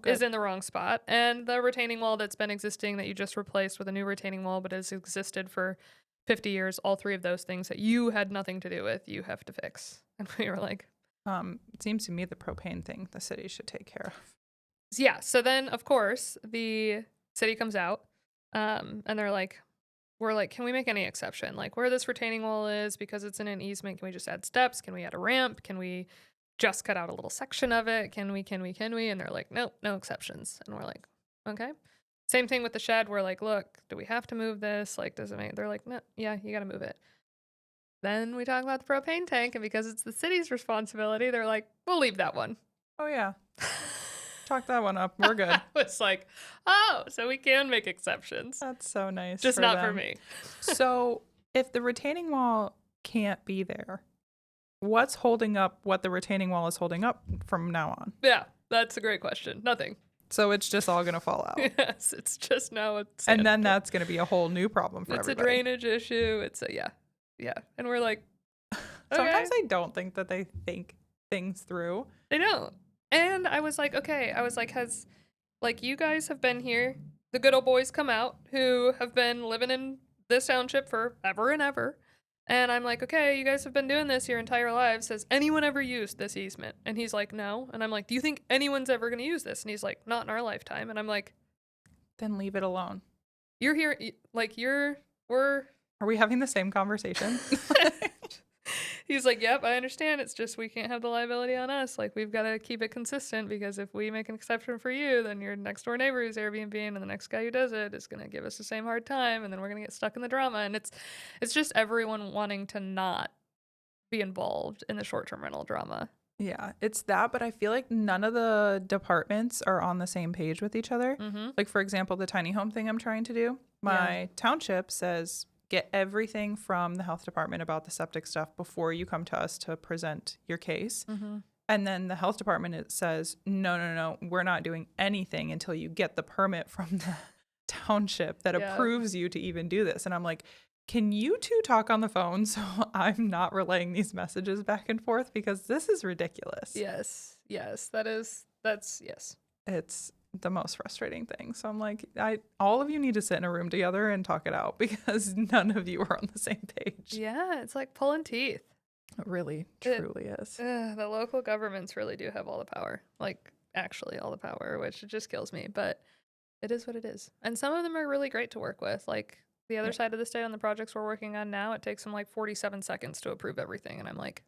is in the wrong spot. And the retaining wall that's been existing that you just replaced with a new retaining wall, but has existed for 50 years, all 3 of those things that you had nothing to do with, you have to fix. And we were like, it seems to me the propane thing the city should take care of. Yeah. So then, of course, the city comes out, and we're like, can we make any exception? Like, where this retaining wall is, because it's in an easement, can we just add steps? Can we add a ramp? Can we just cut out a little section of it? Can we? And they're like, nope, no exceptions. And we're like, okay. Same thing with the shed. We're like, look, do we have to move this? Like, does it make, they're like, no, yeah, you got to move it. Then we talk about the propane tank, and because it's the city's responsibility, they're like, we'll leave that one. Oh, yeah. Talk that one up. We're good. It's like, oh, so we can make exceptions. That's so nice. Just not for me. So if the retaining wall can't be there, what's holding up what the retaining wall is holding up from now on? Yeah, that's a great question. Nothing. So it's just all going to fall out. Yes, it's just now. And then that's going to be a whole new problem for everybody. It's a drainage issue. It's a, yeah. And we're like, okay. Sometimes I don't think that they think things through. They don't. And I was like, okay. You guys have been here. The good old boys come out who have been living in this township for ever and ever. And I'm like, okay, you guys have been doing this your entire lives. Has anyone ever used this easement? And he's like, no. And I'm like, do you think anyone's ever going to use this? And he's like, not in our lifetime. And I'm like, then leave it alone. You're here, Are we having the same conversation? He's like, yep, I understand. It's just we can't have the liability on us. Like, we've got to keep it consistent, because if we make an exception for you, then your next door neighbor who's Airbnb and the next guy who does it is going to give us the same hard time, and then we're going to get stuck in the drama. And it's just everyone wanting to not be involved in the short-term rental drama. Yeah, it's that, but I feel like none of the departments are on the same page with each other. Mm-hmm. Like, for example, the tiny home thing I'm trying to do, my township says, get everything from the health department about the septic stuff before you come to us to present your case. Mm-hmm. And then the health department, it says, no, we're not doing anything until you get the permit from the township that approves you to even do this. And I'm like, can you two talk on the phone so I'm not relaying these messages back and forth? Because this is ridiculous. Yes. Yes. It's the most frustrating thing. So I'm like, all of you need to sit in a room together and talk it out, because none of you are on the same page. Yeah, it's like pulling teeth. It really, truly is. The local governments really do have all the power. Like, actually all the power, which just kills me, but it is what it is. And some of them are really great to work with. Like the other Yeah. side of the state on the projects we're working on now, it takes them like 47 seconds to approve everything. And I'm like,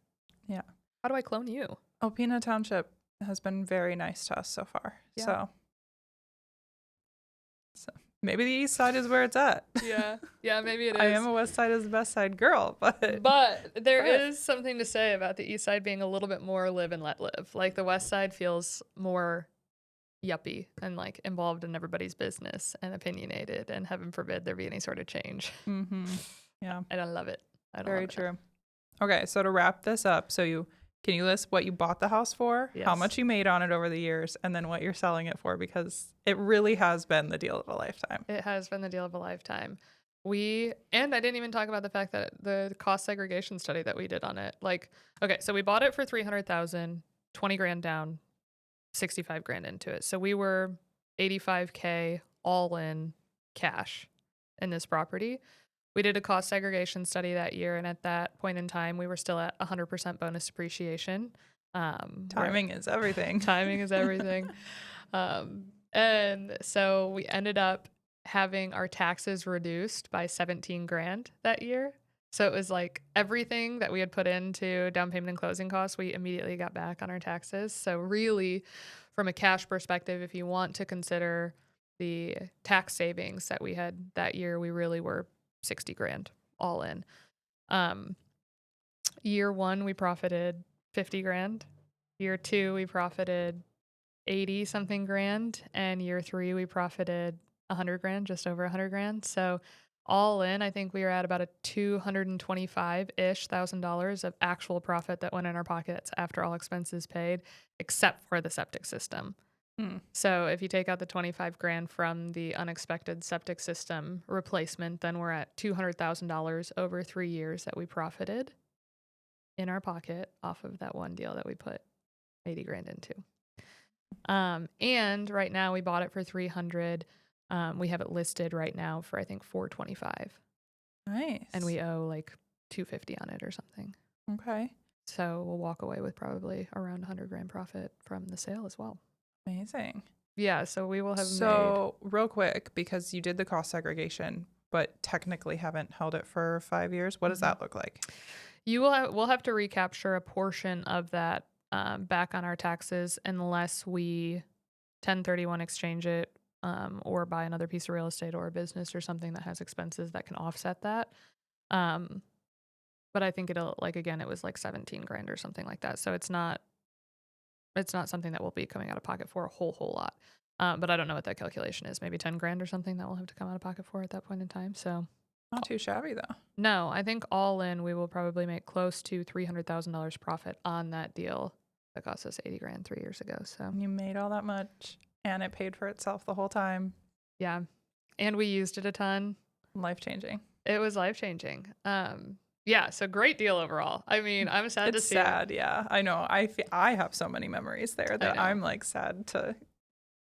Yeah. how do I clone you? Alpena Township has been very nice to us so far. Yeah. So maybe the east side is where it's at. Yeah. Yeah, maybe it is. I am a west side is the best side girl, but there is something to say about the east side being a little bit more live and let live. Like the west side feels more yuppie and like involved in everybody's business and opinionated, and heaven forbid there be any sort of change. Yeah. I don't love it. Very true. Okay, so to wrap this up, can you list what you bought the house for, how much you made on it over the years, and then what you're selling it for? Because it really has been the deal of a lifetime. It has been the deal of a lifetime. And I didn't even talk about the fact that the cost segregation study that we did on it. Like, okay, so we bought it for 300,000, 20 grand down, 65 grand into it. So we were 85K all in cash in this property. We did a cost segregation study that year, and at that point in time, we were still at 100% bonus depreciation. Timing is everything. Timing is everything. And so we ended up having our taxes reduced by 17 grand that year. So it was like everything that we had put into down payment and closing costs, we immediately got back on our taxes. So really, from a cash perspective, if you want to consider the tax savings that we had that year, we really were 60 grand all in. Year one, we profited 50 grand. Year two, we profited 80 something grand. And year three, we profited 100 grand, just over 100 grand. So all in, I think we were at about a $225-ish thousand of actual profit that went in our pockets after all expenses paid, except for the septic system. So if you take out the 25 grand from the unexpected septic system replacement, then we're at $200,000 over 3 years that we profited in our pocket off of that one deal that we put 80 grand into. And right now we bought it for 300. We have it listed right now for I think 425. Nice. And we owe like 250 on it or something. Okay. So we'll walk away with probably around 100 grand profit from the sale as well. Amazing. Yeah, so we will have real quick, because you did the cost segregation, but technically haven't held it for 5 years. What does that look like? We'll have to recapture a portion of that back on our taxes unless we 1031 exchange it or buy another piece of real estate or a business or something that has expenses that can offset that. But I think it'll, like, again, it was like 17 grand or something like that. So it's not something that will be coming out of pocket for a whole lot. But I don't know what that calculation is. Maybe 10 grand or something that we'll have to come out of pocket for at that point in time. So not too shabby though. No, I think all in we will probably make close to $300,000 profit on that deal that cost us 80 grand 3 years ago. So you made all that much and it paid for itself the whole time. Yeah. And we used it a ton. Life-changing. It was life-changing. Yeah, so great deal overall. I mean, I'm sad to see sad, yeah. I know. I have so many memories there that I'm like sad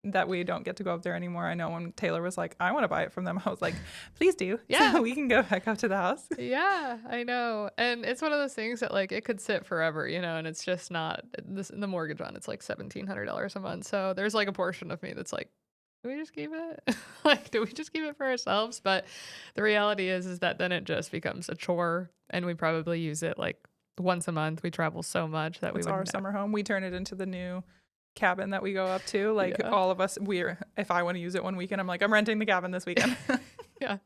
that we don't get to go up there anymore. I know when Taylor was like, I want to buy it from them, I was like, please do. Yeah. So we can go back up to the house. Yeah, I know. And it's one of those things that like it could sit forever, and it's just not the mortgage on it's like $1,700 a month. So there's like a portion of me that's like, do we just keep it? Like, do we just keep it for ourselves? But the reality is that then it just becomes a chore and we probably use it like once a month. We travel so much that it's our summer home. We turn it into the new cabin that we go up to. Like all of us, if I want to use it one weekend, I'm like, I'm renting the cabin this weekend. Yeah.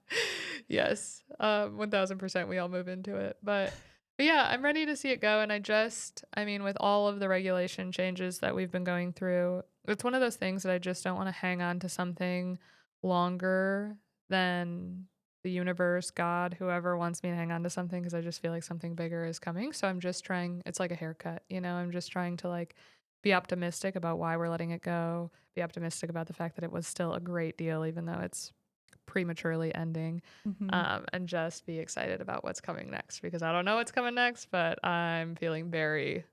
Yes. 1000% we all move into it. But yeah, I'm ready to see it go. And I mean, with all of the regulation changes that we've been going through, it's one of those things that I just don't want to hang on to something longer than the universe, God, whoever wants me to hang on to something, because I just feel like something bigger is coming. So I'm just trying, it's like a haircut, I'm just trying to like be optimistic about why we're letting it go, be optimistic about the fact that it was still a great deal, even though it's prematurely ending, and just be excited about what's coming next, because I don't know what's coming next, but I'm feeling very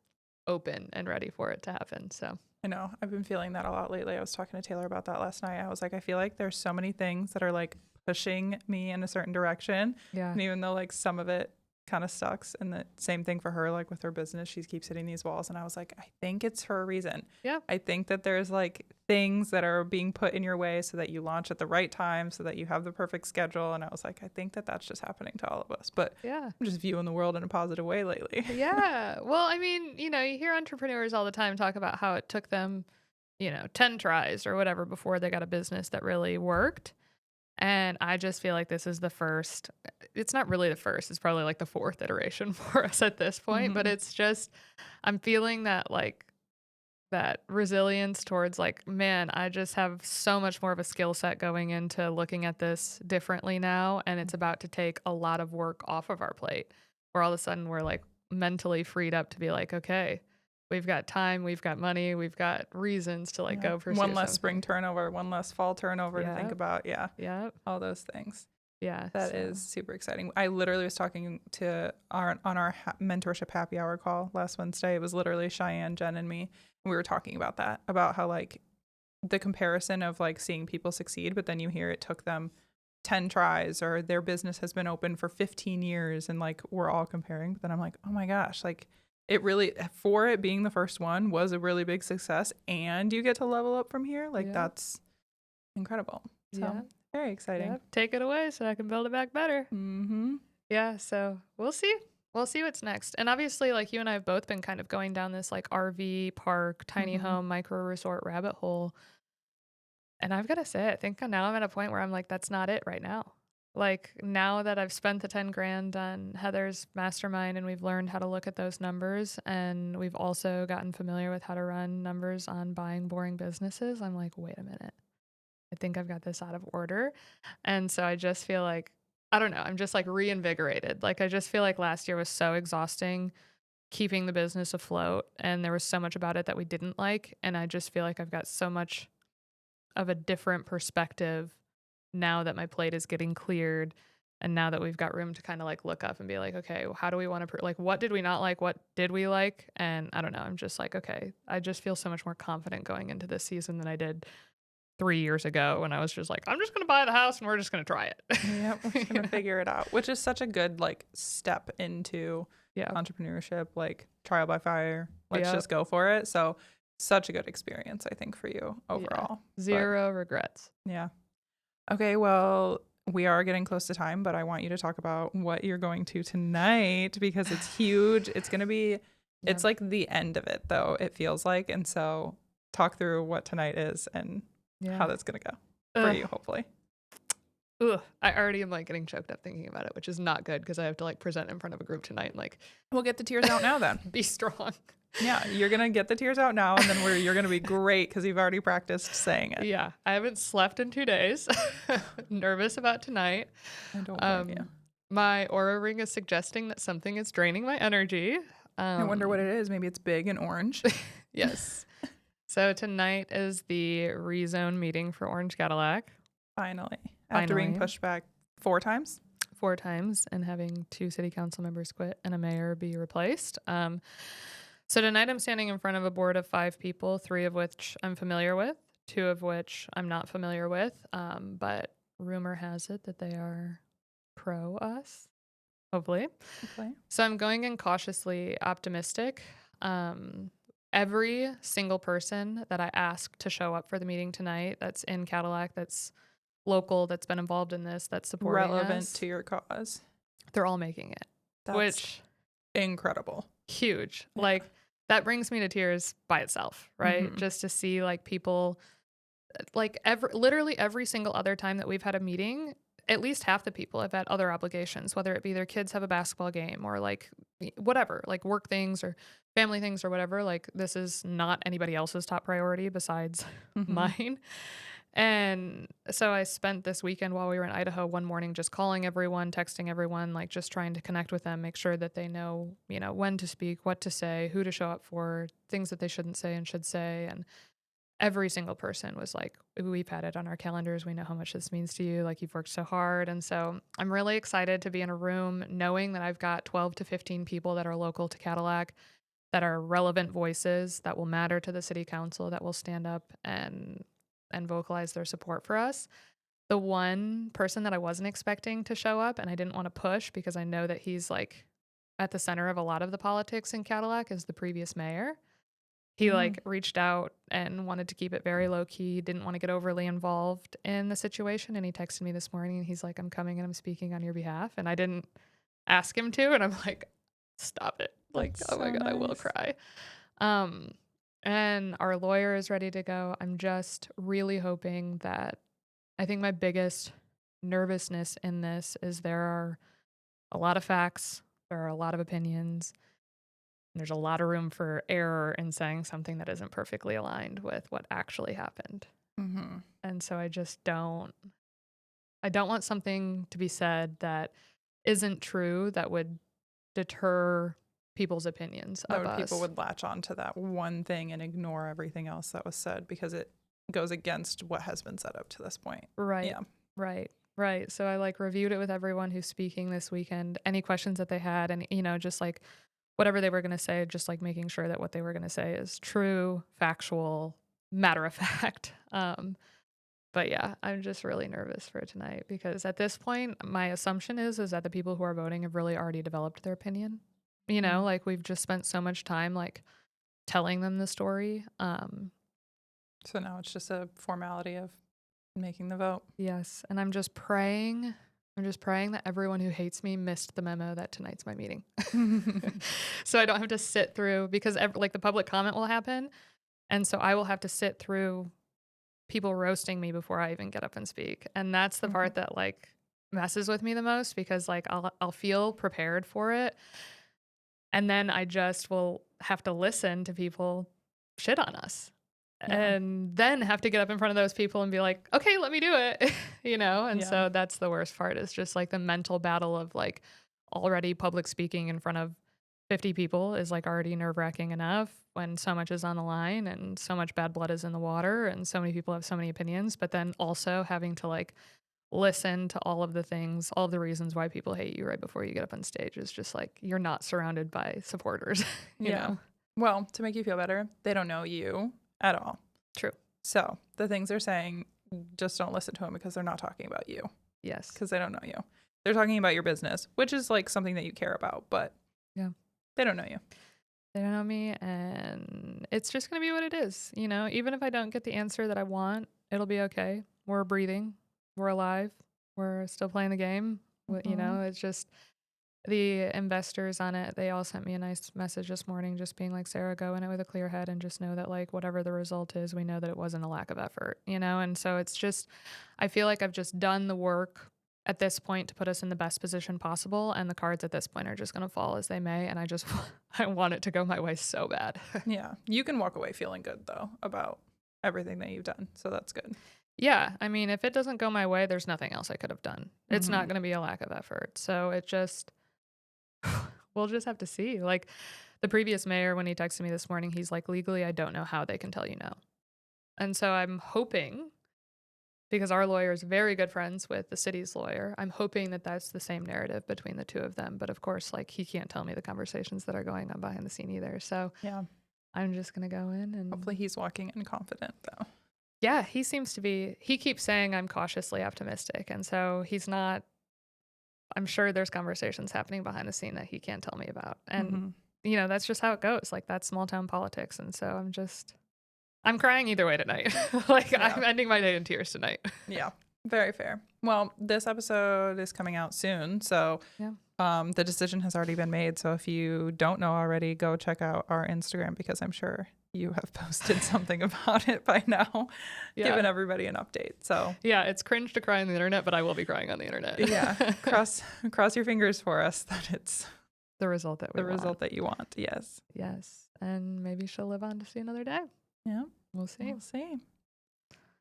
open and ready for it to happen. So I know I've been feeling that a lot lately. I was talking to Taylor about that last night. I was like, I feel like there's so many things that are like pushing me in a certain direction. Yeah. And even though like some of it kind of sucks. And the same thing for her, like with her business, she keeps hitting these walls. And I was like, I think it's for a reason. Yeah. I think that there's like things that are being put in your way so that you launch at the right time, so that you have the perfect schedule. And I was like, I think that that's just happening to all of us. But Yeah. I'm just viewing the world in a positive way lately. Yeah. Well, I mean, you hear entrepreneurs all the time talk about how it took them, 10 tries or whatever before they got a business that really worked. And I just feel like this is the first. It's not really the first. It's probably like the fourth iteration for us at this point, but Mm-hmm. it's just I'm feeling that like that resilience towards like, man, I just have so much more of a skill set going into looking at this differently now, and it's about to take a lot of work off of our plate. Where all of a sudden we're like mentally freed up to be like, okay, we've got time, we've got money, we've got reasons to like Yeah. go pursue One less spring something. turnover, one less fall turnover to think Yeah. about. Yeah. Yeah. All those things. Yeah. That So is super exciting. I literally was talking to our mentorship happy hour call last Wednesday. It was literally Cheyenne, Jen, and me. And we were talking about that, about how like the comparison of like seeing people succeed, but then you hear it took them 10 tries or their business has been open for 15 years and like we're all comparing. But then I'm like, oh my gosh, like it really, for it being the first one was a really big success and you get to level up from here. Like yeah. that's incredible. So Yeah. very exciting. Yeah. Take it away so I can build it back better. Mm-hmm. Yeah, so we'll see. We'll see what's next. And obviously, like you and I have both been kind of going down this like RV park, tiny Mm-hmm. home, micro resort rabbit hole. And I've got to say, I think now I'm at a point where I'm like, that's not it right now. Like now that I've spent the 10 grand on Heather's mastermind and we've learned how to look at those numbers and we've also gotten familiar with how to run numbers on buying boring businesses, I'm like, wait a minute. I think I've got this out of order. And so I just feel like, I don't know, I'm just like reinvigorated. Like I just feel like last year was so exhausting keeping the business afloat and there was so much about it that we didn't like. And I just feel like I've got so much of a different perspective now that my plate is getting cleared. And now that we've got room to kind of like look up and be like, okay, well, how do we want to, like, what did we not like? What did we like? And I don't know. I'm just like, okay, I just feel so much more confident going into this season than I did 3 years ago when I was just like, I'm just going to buy the house and we're just going to try it. Yeah, we're just gonna figure it out, which is such a good like step into Yeah. entrepreneurship, like trial by fire. Let's Yep. just go for it. So such a good experience, I think, for you Yeah. overall. Zero regrets. Yeah. Okay, well, we are getting close to time, but I want you to talk about what you're going to tonight because it's huge. It's gonna be it's like the end of it though, it feels like. And so talk through what tonight is and how that's gonna go for you, hopefully. Ugh, I already am like getting choked up thinking about it, which is not good because I have to like present in front of a group tonight and like We'll get the tears out now then. be strong. Yeah, you're going to get the tears out now and then you're going to be great because you've already practiced saying it. Yeah, I haven't slept in 2 days. Nervous about tonight. I don't blame you. My aura ring is suggesting that something is draining my energy. I wonder what it is. Maybe it's big and orange. Yes. So tonight is the rezone meeting for Orange Cadillac. Finally. After being pushed back 4 times? 4 times and having 2 city council members quit and a mayor be replaced. So tonight I'm standing in front of a board of 5 people, 3 of which I'm familiar with, 2 of which I'm not familiar with. But rumor has it that they are pro us, hopefully. Okay. So I'm going in cautiously optimistic. Every single person that I asked to show up for the meeting tonight that's in Cadillac, that's local, that's been involved in this, that's supporting Relevant us, to your cause. they're all making it, That's which incredible. huge. Yeah. Like that brings me to tears by itself, right? Mhm. Just to see like people, like literally every single other time that we've had a meeting, at least half the people have had other obligations, whether it be their kids have a basketball game or like whatever, like work things or family things or whatever. Like this is not anybody else's top priority besides Mhm. mine. And so I spent this weekend while we were in Idaho one morning just calling everyone, texting everyone, like just trying to connect with them, make sure that they know, when to speak, what to say, who to show up for, things that they shouldn't say and should say. And every single person was like, we've had it on our calendars. We know how much this means to you. Like you've worked so hard. And so I'm really excited to be in a room knowing that I've got 12 to 15 people that are local to Cadillac, that are relevant voices that will matter to the city council, that will stand up and vocalize their support for us. The one person that I wasn't expecting to show up and I didn't want to push because I know that he's like at the center of a lot of the politics in Cadillac is the previous mayor. He Mm. like reached out and wanted to keep it very low key, didn't want to get overly involved in the situation. And he texted me this morning and he's like, I'm coming and I'm speaking on your behalf. And I didn't ask him to. And I'm like, stop it. Like, That's oh my so God, I will nice. cry. Um, and our lawyer is ready to go. I'm just really hoping that I think my biggest nervousness in this is there are a lot of facts, there are a lot of opinions. There's a lot of room for error in saying something that isn't perfectly aligned with what actually happened. Mm-hmm. And so I don't want something to be said that isn't true that would deter people's opinions That of would people us. would latch on to that one thing and ignore everything else that was said because it goes against what has been set up to this point. Right. Yeah. Right. Right. So I like reviewed it with everyone who's speaking this weekend, any questions that they had, and, just like whatever they were going to say, just like making sure that what they were going to say is true, factual, matter of fact. But yeah, I'm just really nervous for tonight because at this point, my assumption is that the people who are voting have really already developed their opinion. Mm. Like we've just spent so much time like telling them the story. So now it's just a formality of making the vote. Yes, and I'm just praying. I'm just praying that everyone who hates me missed the memo that tonight's my meeting. So I don't have to sit through because like the public comment will happen, and so I will have to sit through people roasting me before I even get up and speak. And that's the Mhm. part that like messes with me the most because like I'll feel prepared for it, and then I just will have to listen to people shit on us. Yeah. And then have to get up in front of those people and be like, okay, let me do it, And Yeah. so that's the worst part is just like the mental battle of like already public speaking in front of 50 people is like already nerve wracking enough when so much is on the line and so much bad blood is in the water and so many people have so many opinions. But then also having to like listen to all of the things, all of the reasons why people hate you right before you get up on stage is just like you're not surrounded by supporters, Yeah. Well, to make you feel better, they don't know you at all. True. So the things they're saying, just don't listen to them because they're not talking about you Yes. because they don't know you. They're talking about your business, which is like something that you care about, but Yeah. they don't know you. They don't know me, and it's just going to be what it is. Even if I don't get the answer that I want, it'll be okay. We're breathing, we're alive, we're still playing the game. Mhm. It's just the investors on it. They all sent me a nice message this morning, just being like, Sarah, go in it with a clear head and just know that, like, whatever the result is, we know that it wasn't a lack of effort. And so it's just, I feel like I've just done the work at this point to put us in the best position possible. And the cards at this point are just going to fall as they may. And I just, I want it to go my way so bad. Yeah. You can walk away feeling good though about everything that you've done. So that's good. Yeah. I mean, if it doesn't go my way, there's nothing else I could have done. It's not Mhm. going to be a lack of effort. So it just, we'll just have to see. Like the previous mayor, when he texted me this morning, he's like, legally, I don't know how they can tell you no. And so I'm hoping, because our lawyer is very good friends with the city's lawyer, I'm hoping that that's the same narrative between the two of them. But of course, like he can't tell me the conversations that are going on behind the scene either. So Yeah. I'm just going to go in and Hopefully he's walking in confident though. yeah, he seems to be, he keeps saying I'm cautiously optimistic. And so he's not, I'm sure there's conversations happening behind the scene that he can't tell me about. And, Mhm. that's just how it goes. Like that's small town politics. And so I'm crying either way tonight. Like Yeah. I'm ending my day in tears tonight. Yeah. Very fair. Well, this episode is coming out soon. So Yeah. the decision has already been made. So if you don't know already, go check out our Instagram because I'm sure you have posted something about it by now, giving everybody an update. So yeah, it's cringe to cry on the internet, but I will be crying on the internet. yeah, cross your fingers for us that it's the result that we the want. result that you want. Yes. Yes. And maybe she'll live on to see another day. Yeah. We'll see. We'll see.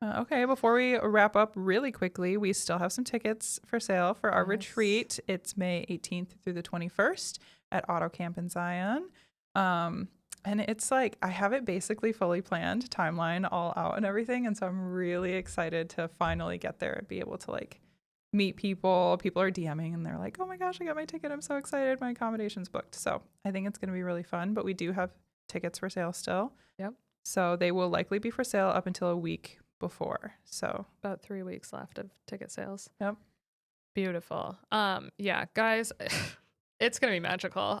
Okay, before we wrap up really quickly, we still have some tickets for sale for our retreat. It's May 18th through the 21st at Auto Camp in Zion. And it's like, I have it basically fully planned, timeline all out and everything. And so I'm really excited to finally get there and be able to like meet people. People are DMing and they're like, oh my gosh, I got my ticket. I'm so excited. My accommodation's booked. So I think it's going to be really fun, but we do have tickets for sale still. Yep. So they will likely be for sale up until a week before. So about 3 weeks left of ticket sales. Yep. Beautiful. Yeah, guys, It's gonna be magical.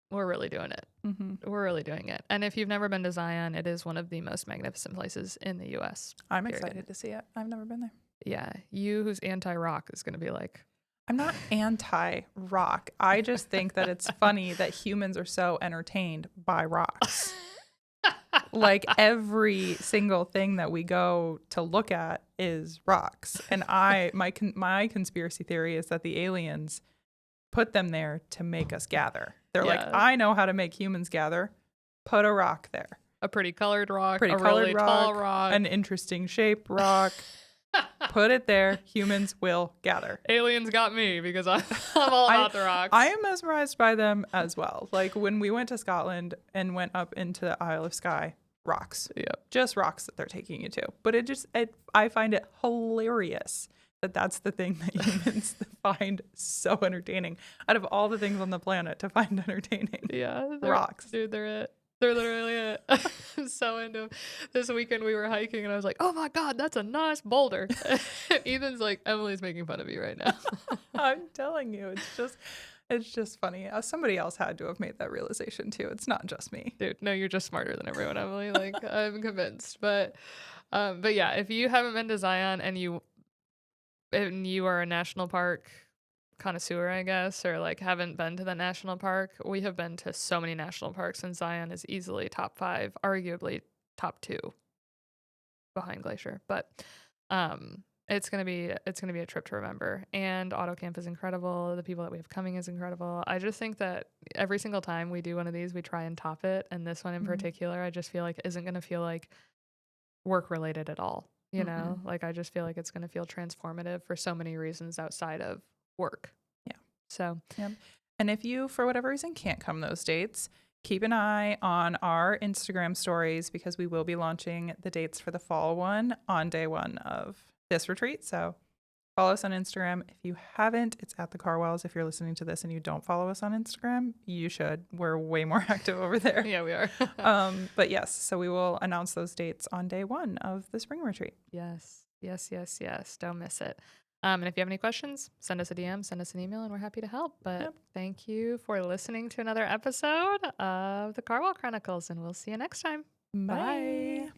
We're really doing it. Hmm. We're really doing it. And if you've never been to Zion, it is one of the most magnificent places in the US. I'm Period. excited to see it. I've never been there. Yeah. You who's anti-rock is gonna be like, I'm not anti-rock. I just think that it's funny that humans are so entertained by rocks. Like every single thing that we go to look at is rocks. And my conspiracy theory is that the aliens put them there to make us gather. They're like, Yeah. I know how to make humans gather. Put a rock there. a pretty colored rock, Pretty a colored really tall rock. an interesting shaped rock. Put it there. Humans will gather. Aliens got me because I'm all about the rocks. I am mesmerized by them as well. Like when we went to Scotland and went up into the Isle of Skye, rocks. Yep. Just rocks that they're taking you to. But I find it hilarious that that's the thing that humans find so entertaining. Out of all the things on the planet to find entertaining. Yeah. Rocks. Dude, they're it. They're literally it. I'm so into 'em. This weekend we were hiking and I was like, oh my God, that's a nice boulder. And Ethan's like, Emily's making fun of you right now. I'm telling you, it's just funny. Somebody else had to have made that realization too. It's not just me. Dude, no, you're just smarter than everyone, Emily. Like, I'm convinced. But yeah, if you haven't been to Zion and you are a national park connoisseur, I guess, or like haven't been to the national park, we have been to so many national parks, and Zion is easily top 5, arguably top 2 behind Glacier. But it's gonna be a trip to remember. And AutoCamp is incredible. The people that we have coming is incredible. I just think that every single time we do one of these, we try and top it. And this one in particular, I just feel like isn't gonna feel like work related at all. You know, like I just feel like it's gonna feel transformative for so many reasons outside of work. Yeah. So, yep. And if you, for whatever reason, can't come those dates, keep an eye on our Instagram stories because we will be launching the dates for the fall one on day 1 of this retreat. So follow us on Instagram. If you haven't, it's at the KarWells. If you're listening to this and you don't follow us on Instagram, you should. We're way more active over there. Yeah, we are. But yes, so we will announce those dates on day 1 of the spring retreat. Yes. Don't miss it. And if you have any questions, send us a DM, send us an email, and we're happy to help. But thank you for listening to another episode of the KarWell Chronicles, and we'll see you next time. Bye.